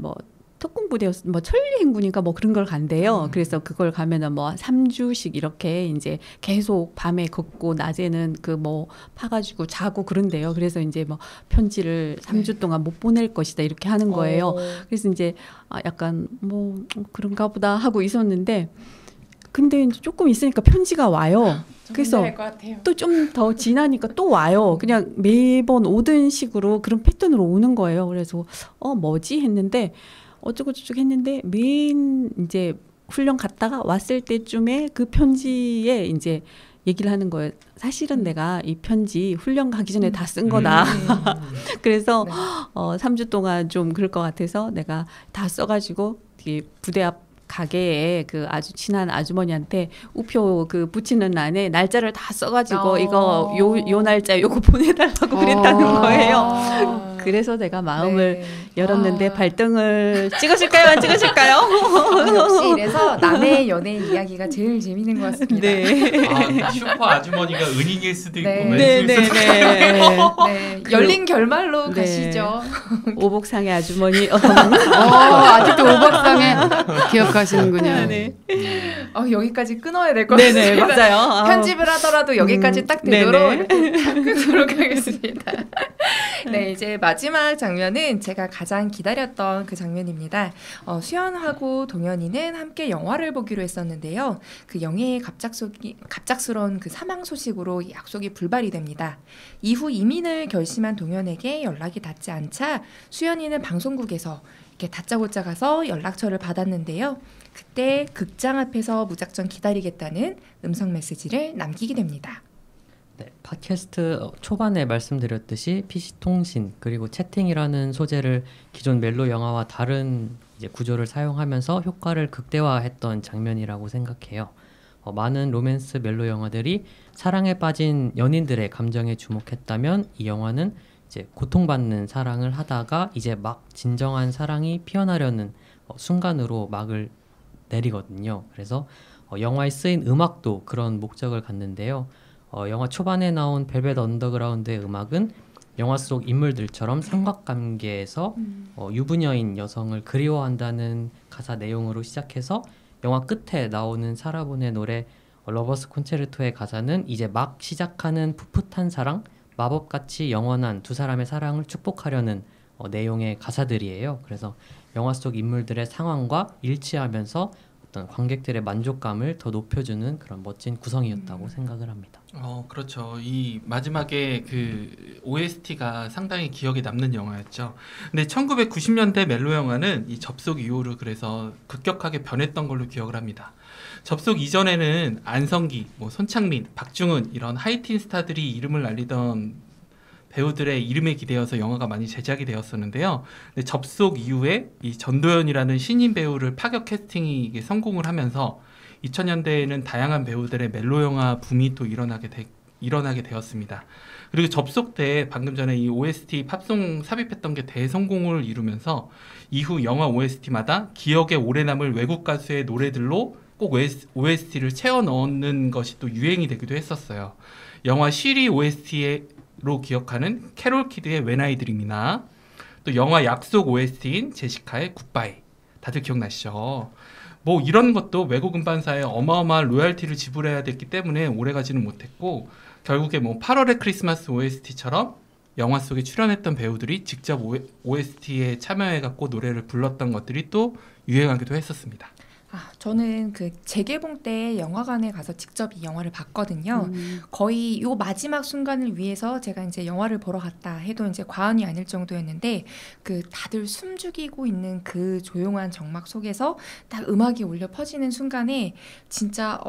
특공부대였 천리행군인가 그런 걸 간대요. 그래서 그걸 가면은 3주씩 이렇게 이제 계속 밤에 걷고 낮에는 파가지고 자고 그런대요. 그래서 이제 편지를 3주 동안 못 보낼 것이다 이렇게 하는 거예요. 그래서 이제 약간 그런가 보다 하고 있었는데 근데 이제 조금 있으니까 편지가 와요. 그래서 또 좀 더 지나니까 또 와요. 그냥 매번 오던 식으로 그런 패턴으로 오는 거예요. 그래서 뭐지 했는데 어쩌고저쩌고 했는데 맨 이제 훈련 갔다가 왔을 때쯤에 그 편지에 이제 얘기를 하는 거예요. 사실은 내가 이 편지 훈련 가기 전에 다 쓴 거다. 그래서 3주 동안 좀 그럴 것 같아서 내가 다 써가지고 부대 앞 가게에 그 아주 친한 아주머니한테 우표 그 붙이는 난에 날짜를 다 써가지고 이거 요 날짜 요거 보내달라고 그랬다는 거예요. 그래서 내가 마음을 열었는데 발등을 찍으실까요? 안 찍으실까요? 역시 이래서 남의 연애 이야기가 제일 재밌는 것 같습니다. 네. 슈퍼 아주머니가 은인일 수도 있고 열린 결말로 가시죠. 오복상의 아주머니. 아직도 오복상에 기억하시는군요. 네. 여기까지 끊어야 될 것 네네, 같습니다. 맞아요. 편집을 하더라도 여기까지 딱 되도록 네네. 이렇게 끊도록 하겠습니다. 네, 이제 마지막 장면은 제가 가장 기다렸던 그 장면입니다. 수연하고 동현이는 함께 영화를 보기로 했었는데요. 그 영애의 갑작스러운 그 사망 소식으로 약속이 불발이 됩니다. 이후 이민을 결심한 동현에게 연락이 닿지 않자 수연이는 방송국에서 이렇게 다짜고짜 가서 연락처를 받았는데요. 그때 극장 앞에서 무작정 기다리겠다는 음성 메시지를 남기게 됩니다. 네, 팟캐스트 초반에 말씀드렸듯이 PC통신 그리고 채팅이라는 소재를 기존 멜로 영화와 다른 이제 구조를 사용하면서 효과를 극대화했던 장면이라고 생각해요. 많은 로맨스 멜로 영화들이 사랑에 빠진 연인들의 감정에 주목했다면 이 영화는 이제 고통받는 사랑을 하다가 이제 막 진정한 사랑이 피어나려는 순간으로 막을 내리거든요. 그래서 영화에 쓰인 음악도 그런 목적을 갖는데요. 영화 초반에 나온 벨벳 언더그라운드의 음악은 영화 속 인물들처럼 삼각관계에서 유부녀인 여성을 그리워한다는 가사 내용으로 시작해서 영화 끝에 나오는 사라본의 노래 러버스 콘체르토의 가사는 이제 막 시작하는 풋풋한 사랑, 마법같이 영원한 두 사람의 사랑을 축복하려는 내용의 가사들이에요. 그래서 영화 속 인물들의 상황과 일치하면서 어떤 관객들의 만족감을 더 높여주는 그런 멋진 구성이었다고 생각을 합니다. 그렇죠. 이 마지막에 그 OST가 상당히 기억에 남는 영화였죠. 근데 1990년대 멜로 영화는 이 접속 이후로 그래서 급격하게 변했던 걸로 기억을 합니다. 접속 이전에는 안성기, 손창민, 박중훈 이런 하이틴 스타들이 이름을 알리던 배우들의 이름에 기대어서 영화가 많이 제작이 되었었는데요. 근데 접속 이후에 이 전도연이라는 신인 배우를 파격 캐스팅이 성공을 하면서 2000년대에는 다양한 배우들의 멜로 영화 붐이 또 일어나게 되었습니다. 그리고 접속 때 방금 전에 이 OST 팝송 삽입했던 게 대성공을 이루면서 이후 영화 OST마다 기억에 오래 남을 외국 가수의 노래들로 꼭 OST를 채워 넣는 것이 또 유행이 되기도 했었어요. 영화 쉬리 OST로 기억하는 캐롤 키드의 When I Dream이나 또 영화 약속 OST인 제시카의 굿바이 다들 기억나시죠? 이런 것도 외국 음반사에 어마어마한 로열티를 지불해야 됐기 때문에 오래가지는 못했고 결국에 8월의 크리스마스 OST처럼 영화 속에 출연했던 배우들이 직접 OST에 참여해갖고 노래를 불렀던 것들이 또 유행하기도 했었습니다. 저는 그 재개봉 때 영화관에 가서 직접 이 영화를 봤거든요. 거의 요 마지막 순간을 위해서 제가 이제 영화를 보러 갔다 해도 이제 과언이 아닐 정도였는데 그 다들 숨죽이고 있는 그 조용한 정막 속에서 딱 음악이 울려 퍼지는 순간에 진짜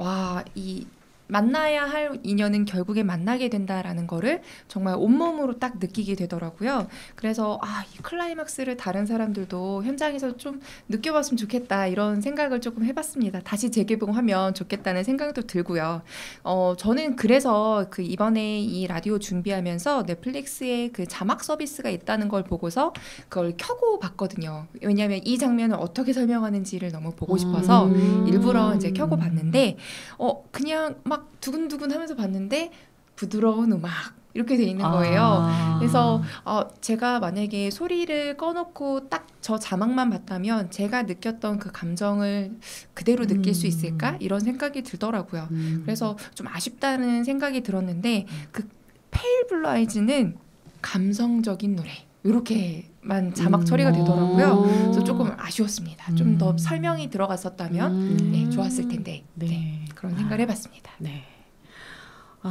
이 만나야 할 인연은 결국에 만나게 된다라는 거를 정말 온몸으로 딱 느끼게 되더라고요. 그래서 이 클라이막스를 다른 사람들도 현장에서 좀 느껴봤으면 좋겠다 이런 생각을 조금 해봤습니다. 다시 재개봉하면 좋겠다는 생각도 들고요. 저는 그래서 그 이번에 이 라디오 준비하면서 넷플릭스에 그 자막 서비스가 있다는 걸 보고서 그걸 켜고 봤거든요. 왜냐하면 이 장면을 어떻게 설명하는지를 너무 보고 싶어서 일부러 이제 켜고 봤는데 그냥 막 두근두근 하면서 봤는데 부드러운 음악 이렇게 돼 있는 거예요. 그래서 제가 만약에 소리를 꺼놓고 딱 저 자막만 봤다면 제가 느꼈던 그 감정을 그대로 느낄 수 있을까? 이런 생각이 들더라고요. 그래서 좀 아쉽다는 생각이 들었는데 그 페일 블루 아이즈는 감성적인 노래 이렇게만 자막 처리가 되더라고요. 그래서 조금 아쉬웠습니다. 좀 더 설명이 들어갔었다면 좋았을 텐데 그런 생각을 해봤습니다. 네.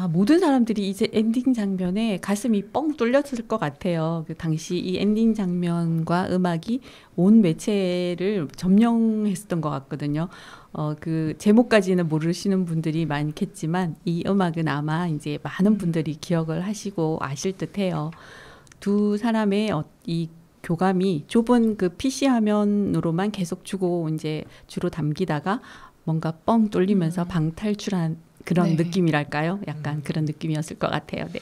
모든 사람들이 이제 엔딩 장면에 가슴이 뻥 뚫렸을 것 같아요. 그 당시 이 엔딩 장면과 음악이 온 매체를 점령했었던 것 같거든요. 그 제목까지는 모르시는 분들이 많겠지만 이 음악은 아마 이제 많은 분들이 기억을 하시고 아실 듯해요. 두 사람의 이 교감이 좁은 그 PC 화면으로만 계속 주고 이제 주로 담기다가 뭔가 뻥 뚫리면서 방탈출한 그런 느낌이랄까요? 약간 그런 느낌이었을 것 같아요. 네.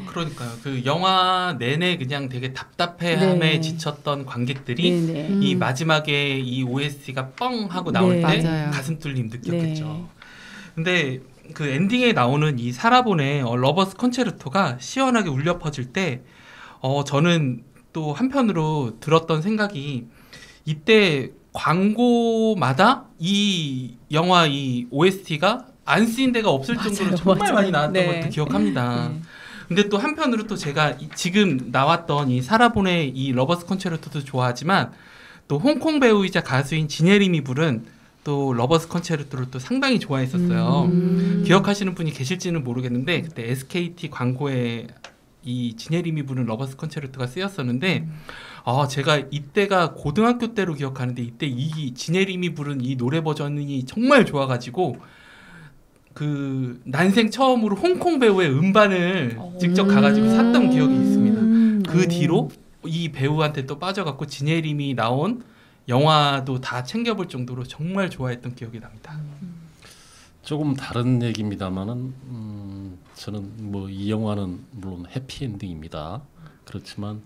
그러니까요. 그 영화 내내 그냥 되게 답답해함에 지쳤던 관객들이 이 마지막에 이 OST가 뻥 하고 나올 때 맞아요. 가슴 뚫림 느꼈겠죠. 근데 그 엔딩에 나오는 이 사라본의 러버스 콘체르토가 시원하게 울려 퍼질 때 저는 또 한편으로 들었던 생각이 이때 광고마다 이 영화 이 OST가 안 쓰인 데가 없을 정도로 정말 많이 나왔던 네. 것도 기억합니다. 네. 근데 또 한편으로 또 제가 지금 나왔던 이 사라본의 이 러버스 컨체르토도 좋아하지만 또 홍콩 배우이자 가수인 지네리미 불은 또 러버스 컨체르토를 또 상당히 좋아했었어요. 기억하시는 분이 계실지는 모르겠는데 그때 SKT 광고에 이 지네리미 부른 러버스 컨체르토가 쓰였었는데 제가 이때가 고등학교 때로 기억하는데 이때 이 지네리미 부른 이 노래 버전이 정말 좋아가지고 그 난생 처음으로 홍콩 배우의 음반을 직접 가가지고 샀던 기억이 있습니다. 그 뒤로 이 배우한테 또 빠져갖고 지네림이 나온 영화도 다 챙겨볼 정도로 정말 좋아했던 기억이 납니다. 조금 다른 얘기입니다만은 저는 뭐 이 영화는 물론 해피엔딩입니다. 그렇지만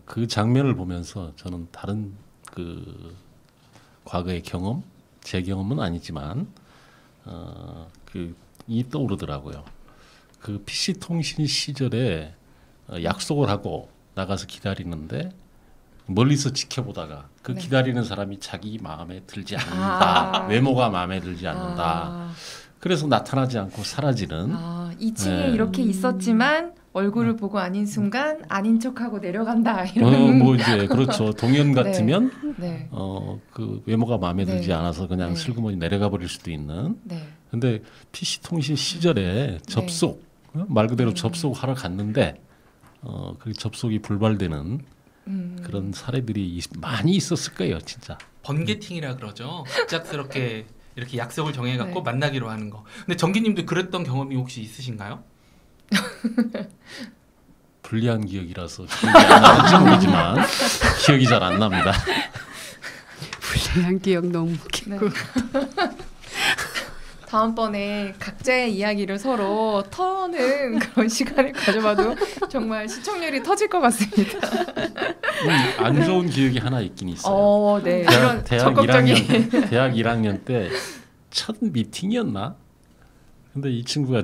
그 장면을 보면서 저는 다른 그 과거의 경험, 제 경험은 아니지만 이 떠오르더라고요. 그 PC 통신 시절에 약속을 하고 나가서 기다리는데 멀리서 지켜보다가 그 기다리는 사람이 자기 마음에 들지 않는다. 외모가 마음에 들지 않는다. 그래서 나타나지 않고 사라지는. 2층에 이렇게 있었지만 얼굴을 보고 아닌 순간 아닌 척하고 내려간다. 이런. 뭐 이제 그렇죠. 동연 같으면 네. 그 외모가 마음에 들지 네. 않아서 그냥 네. 슬그머니 내려가 버릴 수도 있는. 네. 근데 PC 통신 시절에 접속 말 그대로 접속하러 갔는데 그 접속이 불발되는 그런 사례들이 많이 있었을 거예요, 진짜. 번개팅이라 그러죠. 갑작스럽게 이렇게 약속을 정해갖고 네. 만나기로 하는 거. 근데 정기님도 그랬던 경험이 혹시 있으신가요? 불리한 기억이라서 기억이 안 나는지 모르지만 기억이 잘 안 납니다. 불리한 기억 너무 웃기고. 네. 다음번에 각자의 이야기를 서로 터는 그런 시간을 가져봐도 정말 시청률이 터질 것 같습니다. 안 좋은 기억이 하나 있긴 있어요. 네. 이런 대학 적극적인 1학년 때 첫 미팅이었나? 근데 이 친구가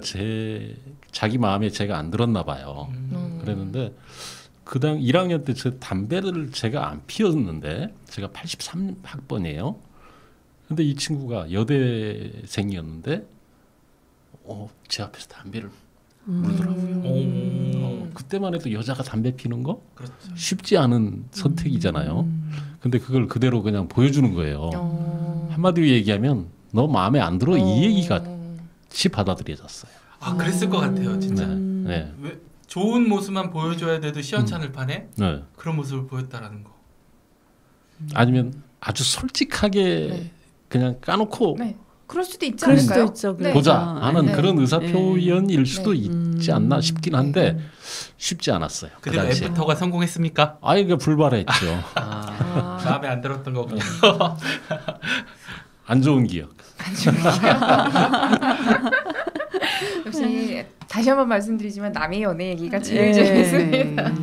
자기 마음에 제가 안 들었나 봐요. 그랬는데 그당 1학년 때 저 담배를 제가 안 피웠는데 제가 83학번이에요. 근데 이 친구가 여대생이었는데 제 앞에서 담배를 물더라고요. 그때만 해도 여자가 담배 피는 거 그렇죠. 쉽지 않은 선택이잖아요. 근데 그걸 그대로 그냥 보여주는 거예요. 한마디로 얘기하면 너 마음에 안 들어 이 얘기가 같이 받아들여졌어요. 그랬을 것 같아요, 진짜. 네. 왜 좋은 모습만 보여줘야 돼도 시원찮을 판에 네. 그런 모습을 보였다라는 거. 아니면 아주 솔직하게 그냥 까놓고 그럴 수도 있지 그럴 수도 않을까요? 있죠. 네. 보자 하는 네. 그런 의사표현일 수도 네. 있지 않나 싶긴 한데 쉽지 않았어요. 그 그대로 당시에. 애프터가 성공했습니까? 아이가 불발했죠. 마음에 안 들었던 거군요. 안 좋은 기억. 역시 다시 한번 말씀드리지만 남의 연애 얘기가 제일 재밌습니다.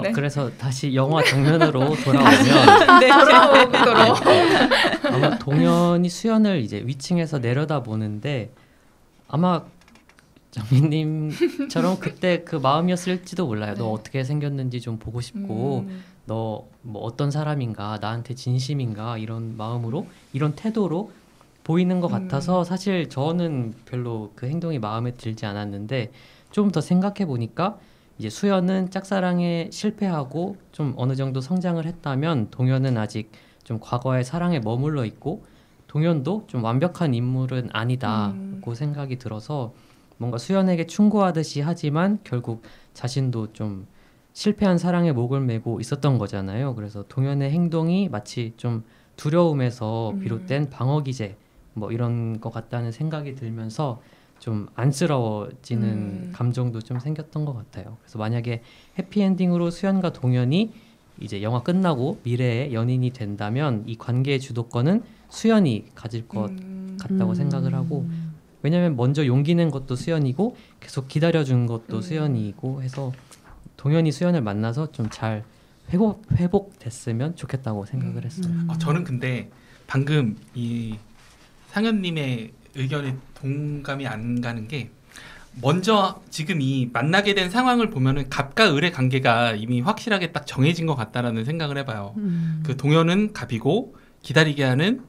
네. 그래서 다시 영화 장면으로 돌아오면 돌아오도록. 아마 동현이 수연을 이제 위층에서 내려다 보는데 아마 정민님처럼 그때 그 마음이었을지도 몰라요. 너 어떻게 생겼는지 좀 보고 싶고 너 뭐 어떤 사람인가 나한테 진심인가 이런 마음으로 이런 태도로 보이는 것 같아서 사실 저는 별로 그 행동이 마음에 들지 않았는데 좀 더 생각해 보니까 이제 수연은 짝사랑에 실패하고 좀 어느 정도 성장을 했다면 동현은 아직 좀 과거의 사랑에 머물러 있고 동현도 좀 완벽한 인물은 아니다고 생각이 들어서 뭔가 수연에게 충고하듯이 하지만 결국 자신도 좀 실패한 사랑에 목을 메고 있었던 거잖아요. 그래서 동현의 행동이 마치 좀 두려움에서 비롯된 방어 기제 뭐 이런 것 같다는 생각이 들면서 좀 안쓰러워지는 감정도 좀 생겼던 것 같아요. 그래서 만약에 해피엔딩으로 수연과 동현이 이제 영화 끝나고 미래의 연인이 된다면 이 관계의 주도권은 수연이 가질 것 같다고 생각을 하고 왜냐하면 먼저 용기 낸 것도 수연이고 계속 기다려준 것도 수연이고 해서 동현이 수연을 만나서 좀 잘 회복됐으면 좋겠다고 생각을 했어요. 저는 근데 방금 이 상현님의 의견에 동감이 안 가는 게 먼저 지금 이 만나게 된 상황을 보면은 갑과 을의 관계가 이미 확실하게 딱 정해진 것 같다라는 생각을 해봐요. 그 동현은 갑이고 기다리게 하는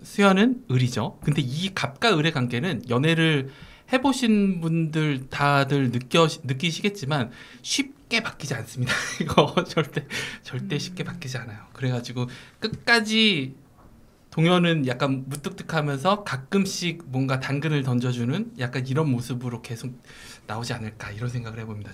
수연은 을이죠. 근데 이 갑과 을의 관계는 연애를 해보신 분들 다들 느끼시겠지만 쉽게 바뀌지 않습니다. 이거 절대 쉽게 바뀌지 않아요. 그래가지고 끝까지 동현은 약간 무뚝뚝하면서 가끔씩 뭔가 당근을 던져주는 약간 이런 모습으로 계속 나오지 않을까 이런 생각을 해봅니다.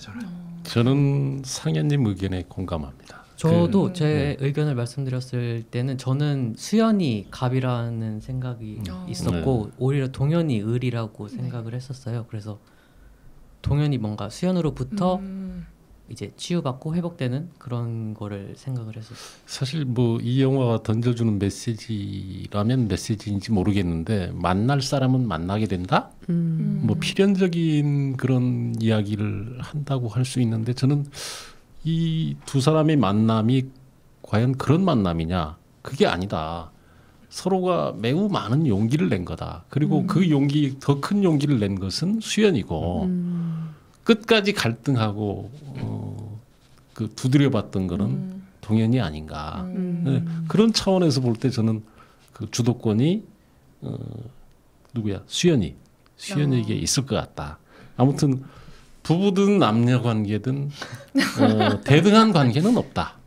저는 상현님 의견에 공감합니다. 저도 제 의견을 말씀드렸을 때는 저는 수연이 갑이라는 생각이 있었고 오히려 동현이 을이라고 생각을 했었어요. 그래서 동현이 뭔가 수연으로부터 이제 치유받고 회복되는 그런 거를 생각을 했었어요. 사실 뭐 이 영화가 던져주는 메시지라면 메시지인지 모르겠는데 만날 사람은 만나게 된다? 뭐 필연적인 그런 이야기를 한다고 할 수 있는데 저는 이 두 사람의 만남이 과연 그런 만남이냐? 그게 아니다. 서로가 매우 많은 용기를 낸 거다. 그리고 그 용기, 더 큰 용기를 낸 것은 수연이고 끝까지 갈등하고 그 두드려봤던 거는 동현이 아닌가. 네, 그런 차원에서 볼 때 저는 그 주도권이 누구야? 수연이에게 있을 것 같다. 아무튼 부부든 남녀 관계든 대등한 관계는 없다.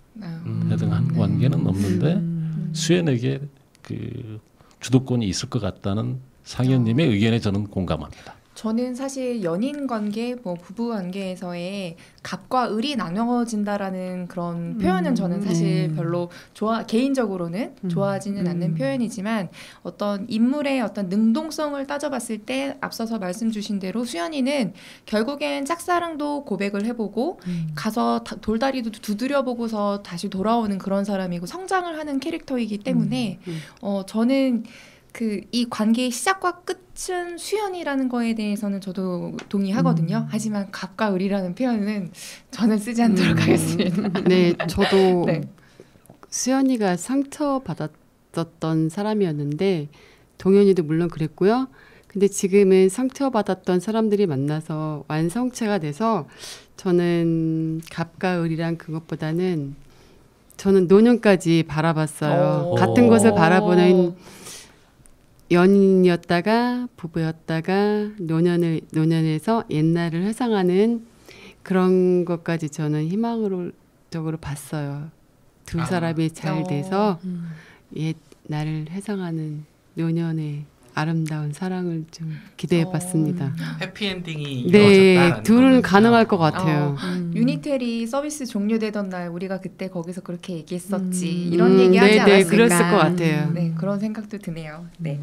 대등한 관계는 없는데 수연에게 그 주도권이 있을 것 같다는 상현님의 의견에 저는 공감합니다. 저는 사실 연인 관계, 뭐 부부 관계에서의 갑과 을이 나눠진다라는 그런 표현은 저는 사실 별로 개인적으로는 좋아하지는 않는 표현이지만 어떤 인물의 어떤 능동성을 따져봤을 때 앞서서 말씀 주신 대로 수연이는 결국엔 짝사랑도 고백을 해보고 가서 돌다리도 두드려보고서 다시 돌아오는 그런 사람이고 성장을 하는 캐릭터이기 때문에 저는 이 관계의 시작과 끝은 수연이라는 거에 대해서는 저도 동의하거든요. 하지만 갑과 을이라는 표현은 저는 쓰지 않도록 하겠습니다. 네, 저도 네. 수연이가 상처받았던 사람이었는데 동현이도 물론 그랬고요. 근데 지금은 상처받았던 사람들이 만나서 완성체가 돼서 저는 갑과 을이란 그것보다는 저는 노년까지 바라봤어요. 같은 것을 바라보는 연인이었다가 부부였다가 노년에서 옛날을 회상하는 그런 것까지 저는 희망적으로 봤어요. 두 사람이 잘 돼서 옛날을 회상하는 노년의 아름다운 사랑을 좀 기대해봤습니다. 해피엔딩이 네, 이루어졌다라는 둘은 거군요. 가능할 것 같아요. 유니텔이 서비스 종료되던 날 우리가 그때 거기서 그렇게 얘기했었지 이런 얘기하지 않았을까? 네, 그랬을 것 같아요. 네, 그런 생각도 드네요. 네,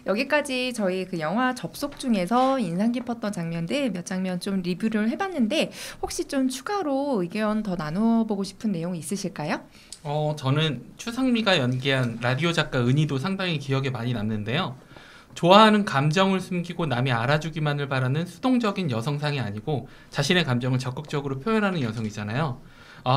여기까지 저희 그 영화 접속 중에서 인상 깊었던 장면들 몇 장면 좀 리뷰를 해봤는데 혹시 좀 추가로 의견 더 나눠보고 싶은 내용 있으실까요? 저는 추상미가 연기한 라디오 작가 은희도 상당히 기억에 많이 남는데요. 좋아하는 감정을 숨기고 남이 알아주기만을 바라는 수동적인 여성상이 아니고 자신의 감정을 적극적으로 표현하는 여성이잖아요.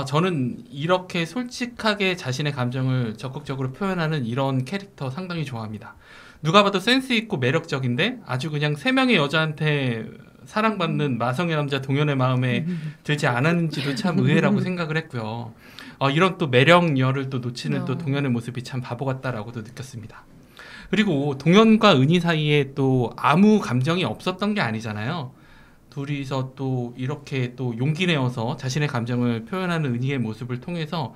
저는 이렇게 솔직하게 자신의 감정을 적극적으로 표현하는 이런 캐릭터 상당히 좋아합니다. 누가 봐도 센스 있고 매력적인데 아주 그냥 3명의 여자한테 사랑받는 마성의 남자 동현의 마음에 들지 않았는지도 참 의외라고 생각을 했고요. 이런 또 매력녀를 또 놓치는 또 동현의 모습이 참 바보 같다라고도 느꼈습니다. 그리고 동현과 은희 사이에 또 아무 감정이 없었던 게 아니잖아요. 둘이서 또 이렇게 또 용기 내어서 자신의 감정을 표현하는 은희의 모습을 통해서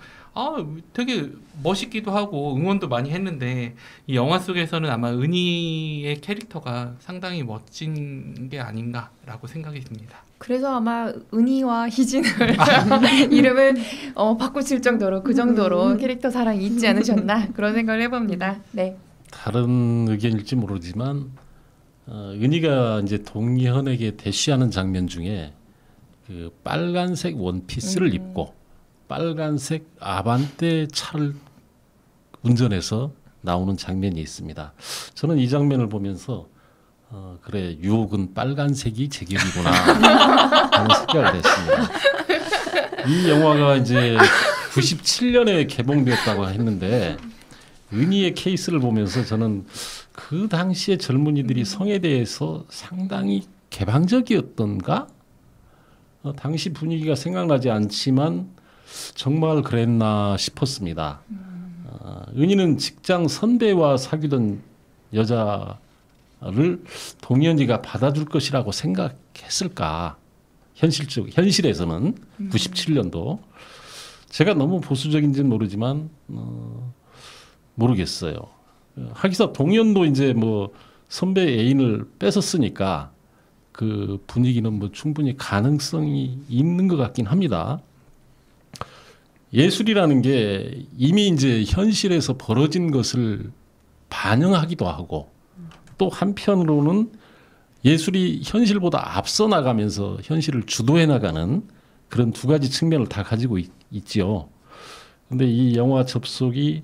되게 멋있기도 하고 응원도 많이 했는데 이 영화 속에서는 아마 은희의 캐릭터가 상당히 멋진 게 아닌가라고 생각이 듭니다. 그래서 아마 은희와 희진을 이름을 바꾸실 정도로 그 정도로 캐릭터 사랑이 있지 않으셨나 그런 생각을 해봅니다. 네. 다른 의견일지 모르지만 은희가 이제 동현에게 대시하는 장면 중에 그 빨간색 원피스를 입고 빨간색 아반떼 차를 운전해서 나오는 장면이 있습니다. 저는 이 장면을 보면서 그래 유혹은 빨간색이 제격이구나 하는 생각을 했습니다. 이 영화가 이제 97년에 개봉되었다고 했는데 은희의 케이스를 보면서 저는 그 당시에 젊은이들이 성에 대해서 상당히 개방적이었던가? 당시 분위기가 생각나지 않지만 정말 그랬나 싶었습니다. 은희는 직장 선배와 사귀던 여자를 동현이가 받아줄 것이라고 생각했을까? 현실에서는 97년도 제가 너무 보수적인지는 모르지만 모르겠어요. 하기사 동현도 이제 뭐 선배 애인을 뺏었으니까 그 분위기는 뭐 충분히 가능성이 있는 것 같긴 합니다. 예술이라는 게 이미 이제 현실에서 벌어진 것을 반영하기도 하고 또 한편으로는 예술이 현실보다 앞서 나가면서 현실을 주도해 나가는 그런 두 가지 측면을 다 가지고 있지요. 근데 이 영화 접속이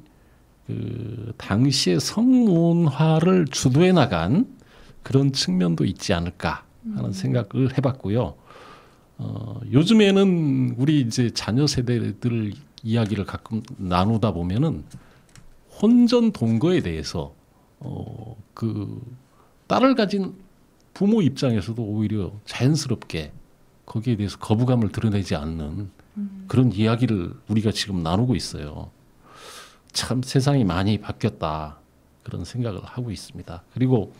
그 당시의 성문화를 주도해 나간 그런 측면도 있지 않을까 하는 생각을 해봤고요. 요즘에는 우리 이제 자녀 세대들 이야기를 가끔 나누다 보면은 혼전 동거에 대해서 그 딸을 가진 부모 입장에서도 오히려 자연스럽게 거기에 대해서 거부감을 드러내지 않는 그런 이야기를 우리가 지금 나누고 있어요. 참 세상이 많이 바뀌었다 그런 생각을 하고 있습니다. 그리고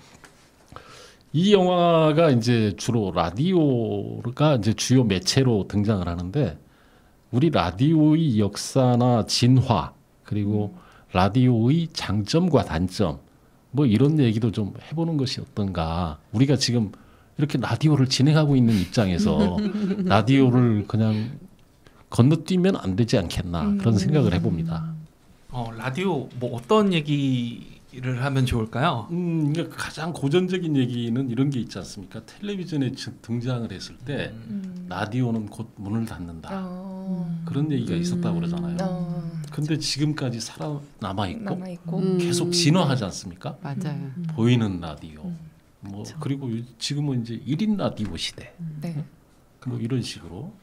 이 영화가 이제 주로 라디오가 이제 주요 매체로 등장을 하는데 우리 라디오의 역사나 진화 그리고 라디오의 장점과 단점 뭐 이런 얘기도 좀 해보는 것이 어떤가. 우리가 지금 이렇게 라디오를 진행하고 있는 입장에서 라디오를 그냥 건너뛰면 안 되지 않겠나 그런 생각을 해봅니다. 라디오 뭐 어떤 얘기를 하면 좋을까요? 그러니까 가장 고전적인 얘기는 이런 게 있지 않습니까? 텔레비전에 등장을 했을 때 라디오는 곧 문을 닫는다. 그런 얘기가 있었다고 그러잖아요. 근데 지금까지 살아남아 있고 계속 진화하지 않습니까? 맞아요. 보이는 라디오. 뭐 그리고 지금은 이제 1인 라디오 시대. 네. 뭐 이런 식으로.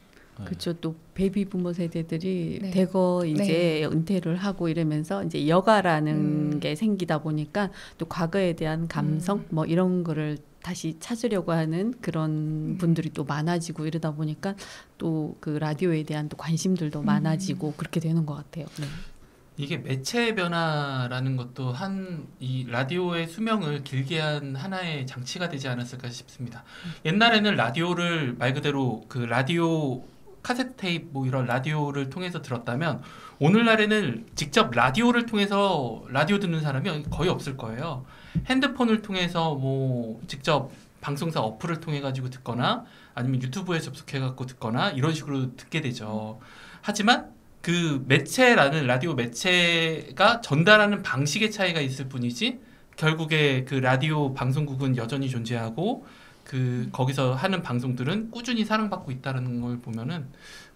그렇죠. 또 베이비 부모 세대들이 네. 대거 이제 은퇴를 하고 이러면서 이제 여가라는 게 생기다 보니까 또 과거에 대한 감성 뭐 이런 거를 다시 찾으려고 하는 그런 분들이 또 많아지고 이러다 보니까 또 그 라디오에 대한 또 관심들도 많아지고 그렇게 되는 것 같아요. 네. 이게 매체 변화라는 것도 이 라디오의 수명을 길게 한 하나의 장치가 되지 않았을까 싶습니다. 옛날에는 라디오를 말 그대로 그 라디오 카세트 테이프 뭐 이런 라디오를 통해서 들었다면 오늘날에는 직접 라디오를 통해서 라디오 듣는 사람이 거의 없을 거예요. 핸드폰을 통해서 뭐 직접 방송사 어플을 통해 가지고 듣거나 아니면 유튜브에 접속해 갖고 듣거나 이런 식으로 듣게 되죠. 하지만 그 매체라는 라디오 매체가 전달하는 방식의 차이가 있을 뿐이지 결국에 그 라디오 방송국은 여전히 존재하고 그 거기서 하는 방송들은 꾸준히 사랑받고 있다는 걸 보면은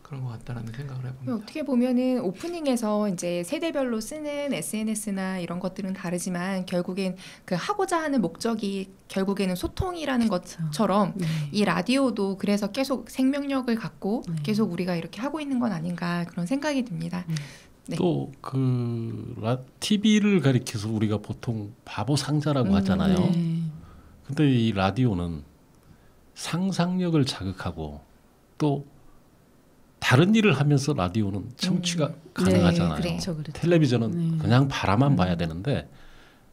그런 것 같다라는 생각을 해봅니다. 어떻게 보면은 오프닝에서 이제 세대별로 쓰는 SNS나 이런 것들은 다르지만 결국엔 그 하고자 하는 목적이 결국에는 소통이라는 것처럼 네. 이 라디오도 그래서 계속 생명력을 갖고 네. 계속 우리가 이렇게 하고 있는 건 아닌가 그런 생각이 듭니다. 네. 또 그 TV를 가리켜서 우리가 보통 바보 상자라고 하잖아요. 네. 근데 이 라디오는 상상력을 자극하고 또 다른 일을 하면서 라디오는 청취가 가능하잖아요. 그래. 그렇죠. 텔레비전은 그냥 바라만 봐야 되는데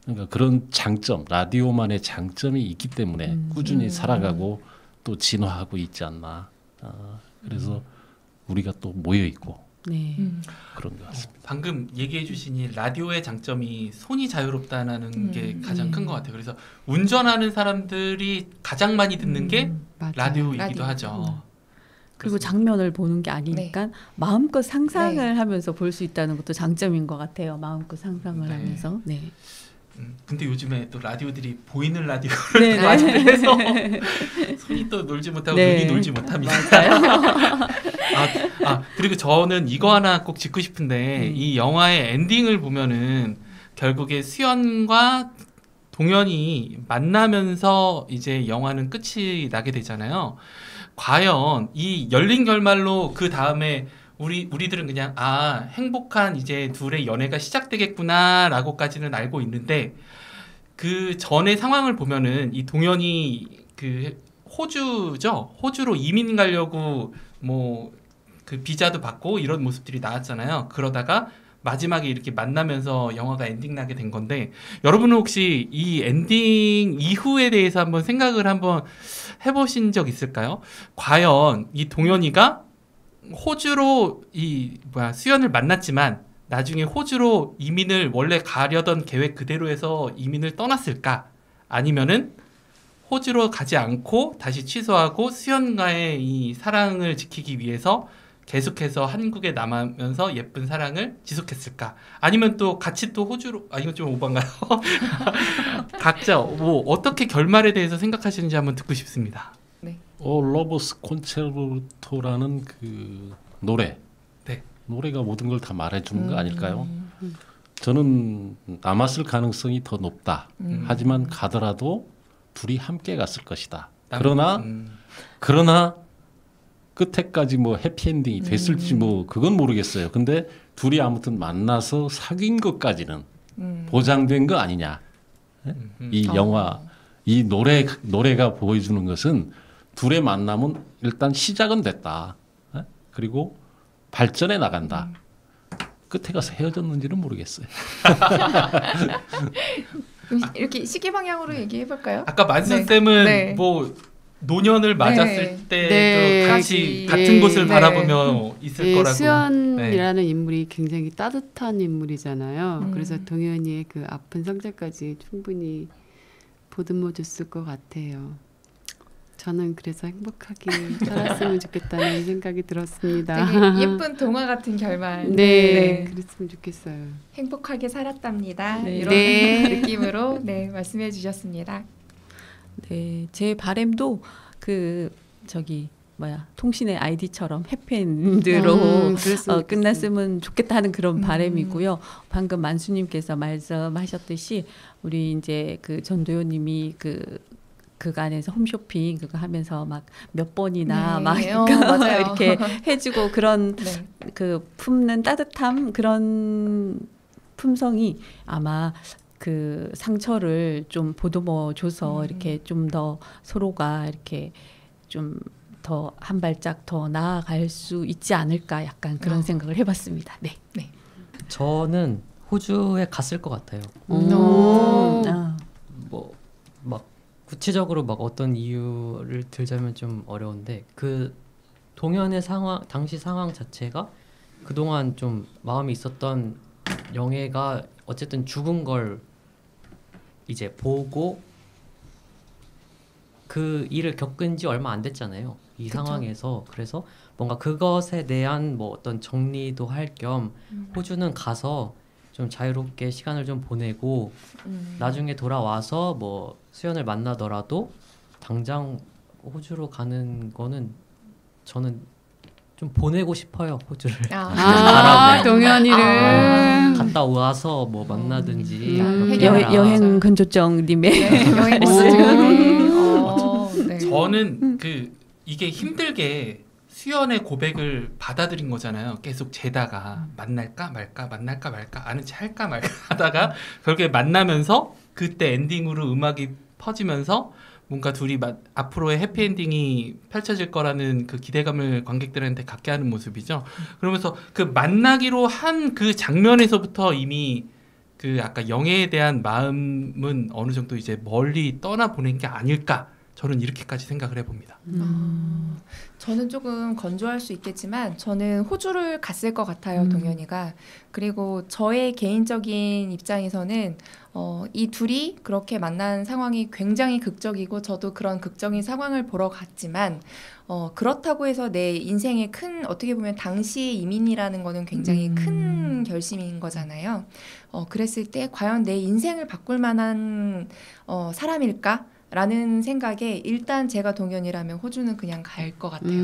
그러니까 그런 장점, 라디오만의 장점이 있기 때문에 꾸준히 살아가고 또 진화하고 있지 않나. 그래서 우리가 또 모여 있고 네. 그런 것 같습니다. 방금 얘기해 주신 이 라디오의 장점이 손이 자유롭다는 게 가장 큰 것 같아요. 그래서 운전하는 사람들이 가장 많이 듣는 게 맞아요. 라디오이기도 라디오. 하죠. 그리고 장면을 보는 게 아니니까 마음껏 상상을 하면서 볼 수 있다는 것도 장점인 것 같아요. 마음껏 상상을 네. 하면서. 네. 근데 요즘에 또 라디오들이 보이는 라디오를 네, 또 많이 네. 해서 손이 또 놀지 못하고 네. 눈이 놀지 못합니다. 맞아요. 그리고 저는 이거 하나 꼭 짚고 싶은데 이 영화의 엔딩을 보면은 결국에 수연과 동현이 만나면서 이제 영화는 끝이 나게 되잖아요. 과연 이 열린 결말로 그 다음에 우리들은 그냥 행복한 이제 둘의 연애가 시작되겠구나라고까지는 알고 있는데 그 전의 상황을 보면은 이 동현이 그 호주죠. 호주로 이민 가려고 뭐 그 비자도 받고 이런 모습들이 나왔잖아요. 그러다가 마지막에 이렇게 만나면서 영화가 엔딩 나게 된 건데, 여러분은 혹시 이 엔딩 이후에 대해서 한번 생각을 한번 해보신 적 있을까요? 과연 이 동현이가 호주로 수연을 만났지만 나중에 호주로 이민을 원래 가려던 계획 그대로 해서 이민을 떠났을까? 아니면은 호주로 가지 않고 다시 취소하고 수연과의 이 사랑을 지키기 위해서 계속해서 한국에 남으면서 예쁜 사랑을 지속했을까? 아니면 또 같이 또 호주로, 이건 좀 오반가요? 각자 뭐 어떻게 결말에 대해서 생각하시는지 한번 듣고 싶습니다. 러버스 콘체르토라는 그 노래, 네. 노래가 모든 걸 다 말해주는 거 아닐까요? 저는 남았을 가능성이 더 높다. 하지만 가더라도 둘이 함께 갔을 것이다. 그러나 끝에까지 뭐 해피엔딩이 됐을지 뭐 그건 모르겠어요. 근데 둘이 아무튼 만나서 사귄 것까지는 보장된 거 아니냐. 이 영화, 이 노래가 보여주는 것은 둘의 만남은 일단 시작은 됐다. 그리고 발전해 나간다. 끝에 가서 헤어졌는지는 모르겠어요. 이렇게 시기 방향으로 얘기해 볼까요? 아까 만순-쌤은 네. 뭐 노년을 맞았을 때도 네. 같이 네. 같은 곳을 네. 바라보며 있을 거라고. 수연이라는 인물이 굉장히 따뜻한 인물이잖아요. 음. 그래서 동현이의 그 아픈 상처까지 충분히 보듬어 줬을 것 같아요. 저는 그래서 행복하게 살았으면 좋겠다는 생각이 들었습니다. 되게 예쁜 동화 같은 결말. 네, 그랬으면 좋겠어요. 행복하게 살았답니다. 네. 이런 네. 느낌으로 말씀해 주셨습니다. 네, 제 바람도 통신의 아이디처럼 해피엔드로 그랬으면 끝났으면 좋겠다 하는 그런 바람이고요. 방금 만수님께서 말씀하셨듯이 우리 이제 그 전도연님이 그간에서 홈쇼핑 그거 하면서 막 몇 번이나 네. 막 맞아요. 이렇게 해주고 그런 네. 그 품는 따뜻함 그런 품성이 아마 그 상처를 좀 보듬어 줘서 이렇게 좀 더 서로가 이렇게 좀 더 한 발짝 더 나아갈 수 있지 않을까 약간 그런 생각을 해봤습니다. 네. 저는 호주에 갔을 것 같아요. 뭐 막 구체적으로 막 어떤 이유를 들자면 좀 어려운데, 그 동현의 당시 상황 자체가 그동안 좀 마음이 있었던 영애가 어쨌든 죽은 걸 이제 보고 그 일을 겪은 지 얼마 안 됐잖아요. 이 그쵸. 상황에서. 그래서 뭔가 그것에 대한 뭐 어떤 정리도 할 겸 호주는 가서 좀 자유롭게 시간을 좀 보내고 나중에 돌아와서 뭐 수연을 만나더라도 당장 호주로 가는 거는 저는 좀 보내고 싶어요. 호주를. 바람에. 동현이를 갔다 와서 뭐 만나든지 해결하라. 여행 근조정님의 여행 네. 저는 이게 힘들게 수연의 고백을 받아들인 거잖아요. 계속 재다가 만날까 말까 아는 체 할까 말까 하다가 결국에 만나면서 그때 엔딩으로 음악이 퍼지면서 뭔가 둘이 앞으로의 해피엔딩이 펼쳐질 거라는 그 기대감을 관객들한테 갖게 하는 모습이죠. 그러면서 그 만나기로 한 그 장면에서부터 이미 그 아까 영애에 대한 마음은 어느 정도 이제 멀리 떠나보낸 게 아닐까, 저는 이렇게까지 생각을 해봅니다. 저는 조금 건조할 수 있겠지만 저는 호주를 갔을 것 같아요. 동현이가. 그리고 저의 개인적인 입장에서는 이 둘이 그렇게 만난 상황이 굉장히 극적이고 저도 그런 극적인 상황을 보러 갔지만 그렇다고 해서 내 인생의 큰, 어떻게 보면 당시의 이민이라는 거는 굉장히 큰 결심인 거잖아요. 그랬을 때 과연 내 인생을 바꿀 만한 사람일까? 라는 생각에 일단 제가 동현이라면 호주는 그냥 갈 것 같아요.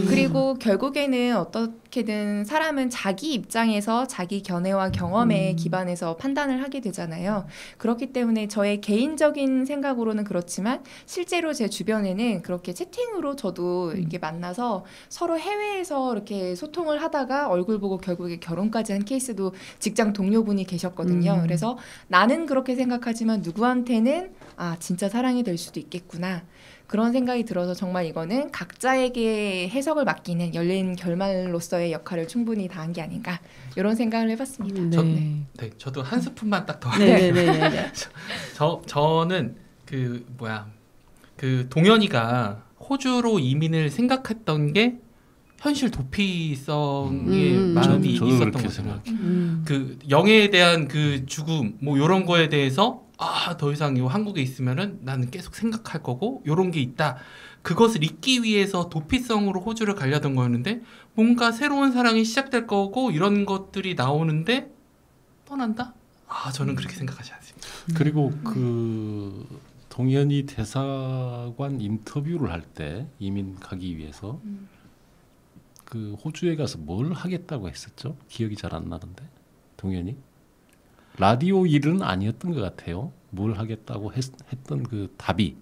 그리고 결국에는 어떻게든 사람은 자기 입장에서 자기 견해와 경험에 기반해서 판단을 하게 되잖아요. 그렇기 때문에 저의 개인적인 생각으로는 그렇지만 실제로 제 주변에는 그렇게 채팅으로 저도 이렇게 만나서 서로 해외에서 이렇게 소통을 하다가 얼굴 보고 결국에 결혼까지 한 케이스도 직장 동료분이 계셨거든요. 그래서 나는 그렇게 생각하지만 누구한테는 진짜 사랑이 될 수도 있겠구나. 그런 생각이 들어서 정말 이거는 각자에게 해석을 맡기는 열린 결말로서의 역할을 충분히 다한 게 아닌가 이런 생각을 해봤습니다. 네. 네, 저도 한 스푼만 딱 더. 네. 저는 그 동현이가 호주로 이민을 생각했던 게 현실 도피성의 마음이 저도 있었던 그렇게 거잖아요. 생각해요. 그 영예에 대한 그 죽음 뭐 이런 거에 대해서 더 이상 이 한국에 있으면은 나는 계속 생각할 거고 이런 게 있다. 그것을 잊기 위해서 도피성으로 호주를 가려던 거였는데 뭔가 새로운 사랑이 시작될 거고 이런 것들이 나오는데 떠난다? 저는 그렇게 생각하지 않습니다. 그리고 그 동현이 대사관 인터뷰를 할 때 이민 가기 위해서 그 호주에 가서 뭘 하겠다고 했었죠? 기억이 잘 안 나는데 동현이 라디오 일은 아니었던 것 같아요. 뭘 하겠다고 했던 그 답이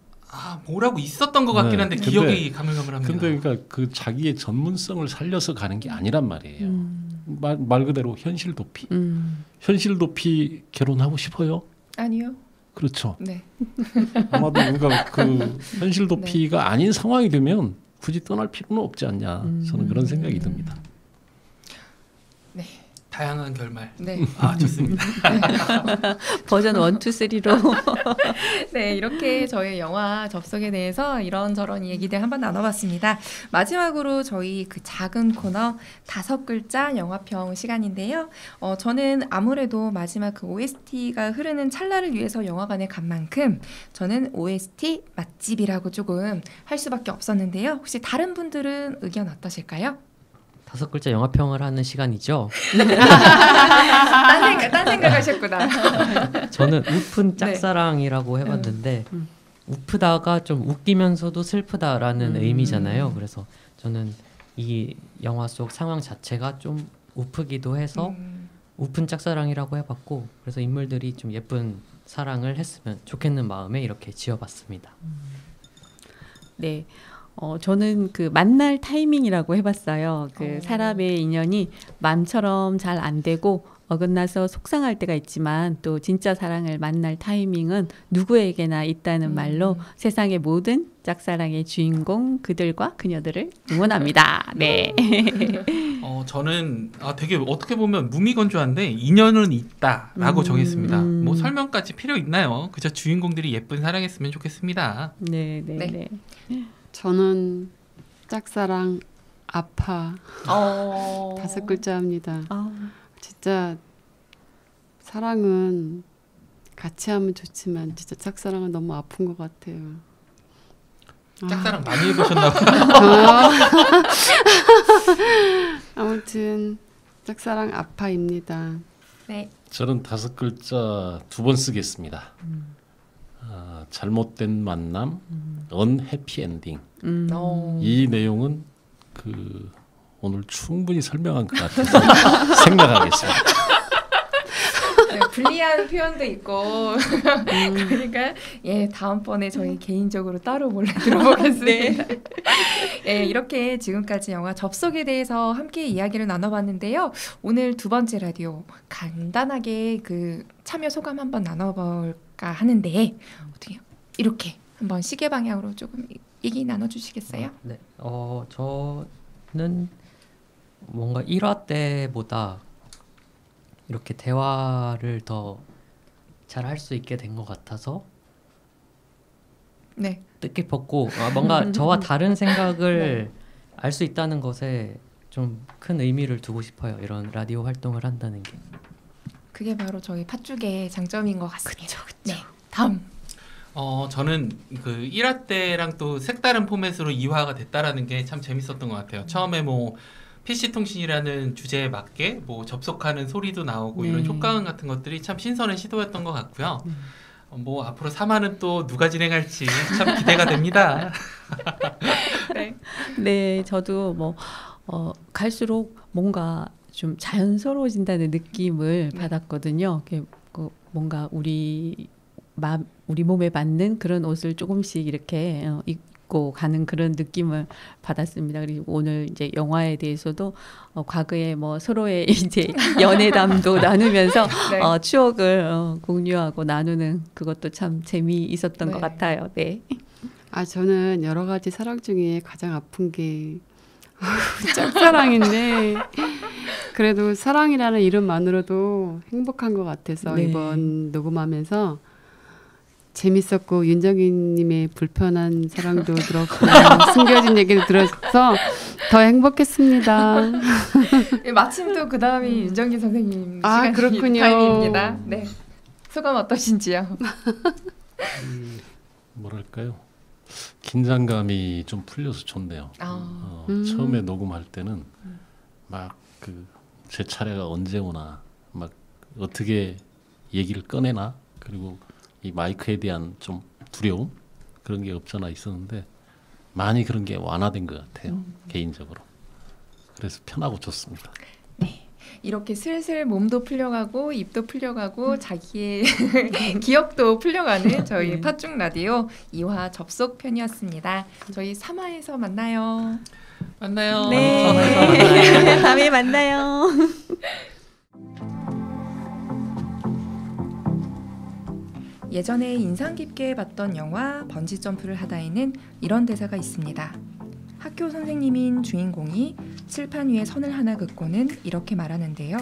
뭐라고 있었던 것 같긴 한데 근데- 기억이 가물가물합니다. 근데 그러니까 그 자기의 전문성을 살려서 가는 게 아니란 말이에요. 말 그대로 현실 도피. 현실 도피 결혼하고 싶어요? 아니요. 그렇죠. 네. 아마도 그러니까 그 현실 도피가 아닌 상황이 되면 굳이 떠날 필요는 없지 않냐. 저는 그런 생각이 듭니다. 다양한 결말. 네. 좋습니다. 버전 1, 2, 3로 네, 이렇게 저희 영화 접속에 대해서 이런저런 얘기들 한번 나눠봤습니다. 마지막으로 저희 그 작은 코너 5글자 영화평 시간인데요. 저는 아무래도 마지막 그 OST가 흐르는 찰나를 위해서 영화관에 간 만큼 저는 OST 맛집이라고 조금 할 수밖에 없었는데요. 혹시 다른 분들은 의견 어떠실까요? 5글자 영화평을 하는 시간이죠. 딴 생각하셨구나. 저는 우픈 짝사랑이라고 해봤는데 우프다가 좀 웃기면서도 슬프다라는 의미잖아요. 그래서 저는 이 영화 속 상황 자체가 좀 우프기도 해서 우픈 짝사랑이라고 해봤고 그래서 인물들이 좀 예쁜 사랑을 했으면 좋겠는 마음에 이렇게 지어봤습니다. 네. 저는 그 만날 타이밍이라고 해봤어요. 그 사람의 인연이 마음처럼 잘 안 되고 어긋나서 속상할 때가 있지만 또 진짜 사랑을 만날 타이밍은 누구에게나 있다는 말로 세상의 모든 짝사랑의 주인공 그들과 그녀들을 응원합니다. 네. 저는 되게 어떻게 보면 무미건조한데 인연은 있다라고 정했습니다. 뭐 설명까지 필요 있나요? 그저 주인공들이 예쁜 사랑했으면 좋겠습니다. 네. 저는 짝사랑 아파 5글자입니다. 진짜 사랑은 같이 하면 좋지만 진짜 짝사랑은 너무 아픈 것 같아요. 짝사랑 많이 해보셨나 봐요. 아무튼 짝사랑 아파입니다. 네. 저는 5글자 2번 쓰겠습니다. 잘못된 만남, 언해피 엔딩. 이 내용은 그 오늘 충분히 설명한 것 같아서 생각하겠습니다. 네, 불리한 표현도 있고 그러니까 다음번에 저희 개인적으로 따로 몰래 들어보겠습니다. 이렇게 지금까지 영화 접속에 대해서 함께 이야기를 나눠봤는데요. 오늘 2번째 라디오 간단하게 그 참여 소감 한번 나눠볼까 하는데 어떻게 이렇게 한번 시계 방향으로 조금 얘기 나눠주시겠어요? 네, 저는 뭔가 1화 때보다 이렇게 대화를 더 잘 할 수 있게 된 것 같아서 네. 뜻깊었고 뭔가 저와 다른 생각을 알 수 있다는 것에 좀 큰 의미를 두고 싶어요. 이런 라디오 활동을 한다는 게. 그게 바로 저희 팥죽의 장점인 것 같습니다. 그쵸. 네, 다음. 저는 그 1화 때랑 또 색다른 포맷으로 2화가 됐다라는 게 참 재밌었던 것 같아요. 처음에 뭐 PC 통신이라는 주제에 맞게 뭐 접속하는 소리도 나오고 이런 효과음 같은 것들이 참 신선한 시도였던 것 같고요. 뭐 앞으로 3화는 또 누가 진행할지 참 기대가 됩니다. 네, 저도 뭐 갈수록 뭔가 좀 자연스러워진다는 느낌을 받았거든요. 뭔가 우리 몸에 맞는 그런 옷을 조금씩 이렇게 입고 가는 그런 느낌을 받았습니다. 그리고 오늘 이제 영화에 대해서도 과거에 뭐 서로의 이제 연애담도 나누면서 추억을 공유하고 나누는 그것도 참 재미있었던 것 같아요. 네. 저는 여러 가지 사랑 중에 가장 아픈 게 짝사랑인데 그래도 사랑이라는 이름만으로도 행복한 것 같아서 네. 이번 녹음하면서 재밌었고 윤정희님의 불편한 사랑도 들었고 숨겨진 얘기도 들어서 더 행복했습니다. 마침 또 그 다음이 윤정기 선생님 아, 시간이 그렇군요. 타임입니다. 네. 소감 어떠신지요? 뭐랄까요? 긴장감이 좀 풀려서 좋네요. 처음에 녹음할 때는 막 제 차례가 언제 오나, 막 어떻게 얘기를 꺼내나, 그리고 이 마이크에 대한 좀 두려움 그런 게 없잖아 있었는데 많이 그런 게 완화된 것 같아요. 개인적으로. 그래서 편하고 좋습니다. 이렇게 슬슬 몸도 풀려가고 입도 풀려가고 자기의 기억도 풀려가는 저희 네. 팥죽 라디오 2화 접속편이었습니다. 저희 3화에서 만나요. 만나요. 네. 다음에 만나요. 예전에 인상 깊게 봤던 영화 번지점프를 하다에는 이런 대사가 있습니다. 학교 선생님인 주인공이 칠판 위에 선을 하나 긋고는 이렇게 말하는데요.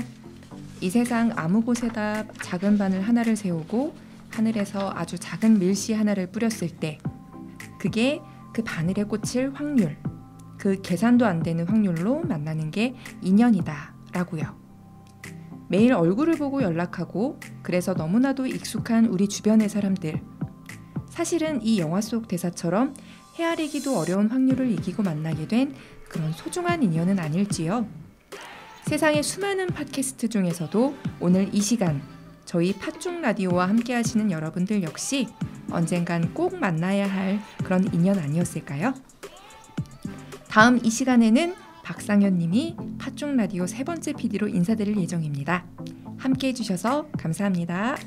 이 세상 아무 곳에다 작은 바늘 하나를 세우고 하늘에서 아주 작은 밀씨 하나를 뿌렸을 때 그게 그 바늘에 꽂힐 확률, 그 계산도 안 되는 확률로 만나는 게 인연이다 라고요. 매일 얼굴을 보고 연락하고 그래서 너무나도 익숙한 우리 주변의 사람들. 사실은 이 영화 속 대사처럼 헤아리기도 어려운 확률을 이기고 만나게 된 그런 소중한 인연은 아닐지요. 세상의 수많은 팟캐스트 중에서도 오늘 이 시간 저희 팥죽 라디오와 함께 하시는 여러분들 역시 언젠간 꼭 만나야 할 그런 인연 아니었을까요? 다음 이 시간에는 박상현 님이 팥죽 라디오 3번째 PD로 인사드릴 예정입니다. 함께 해주셔서 감사합니다.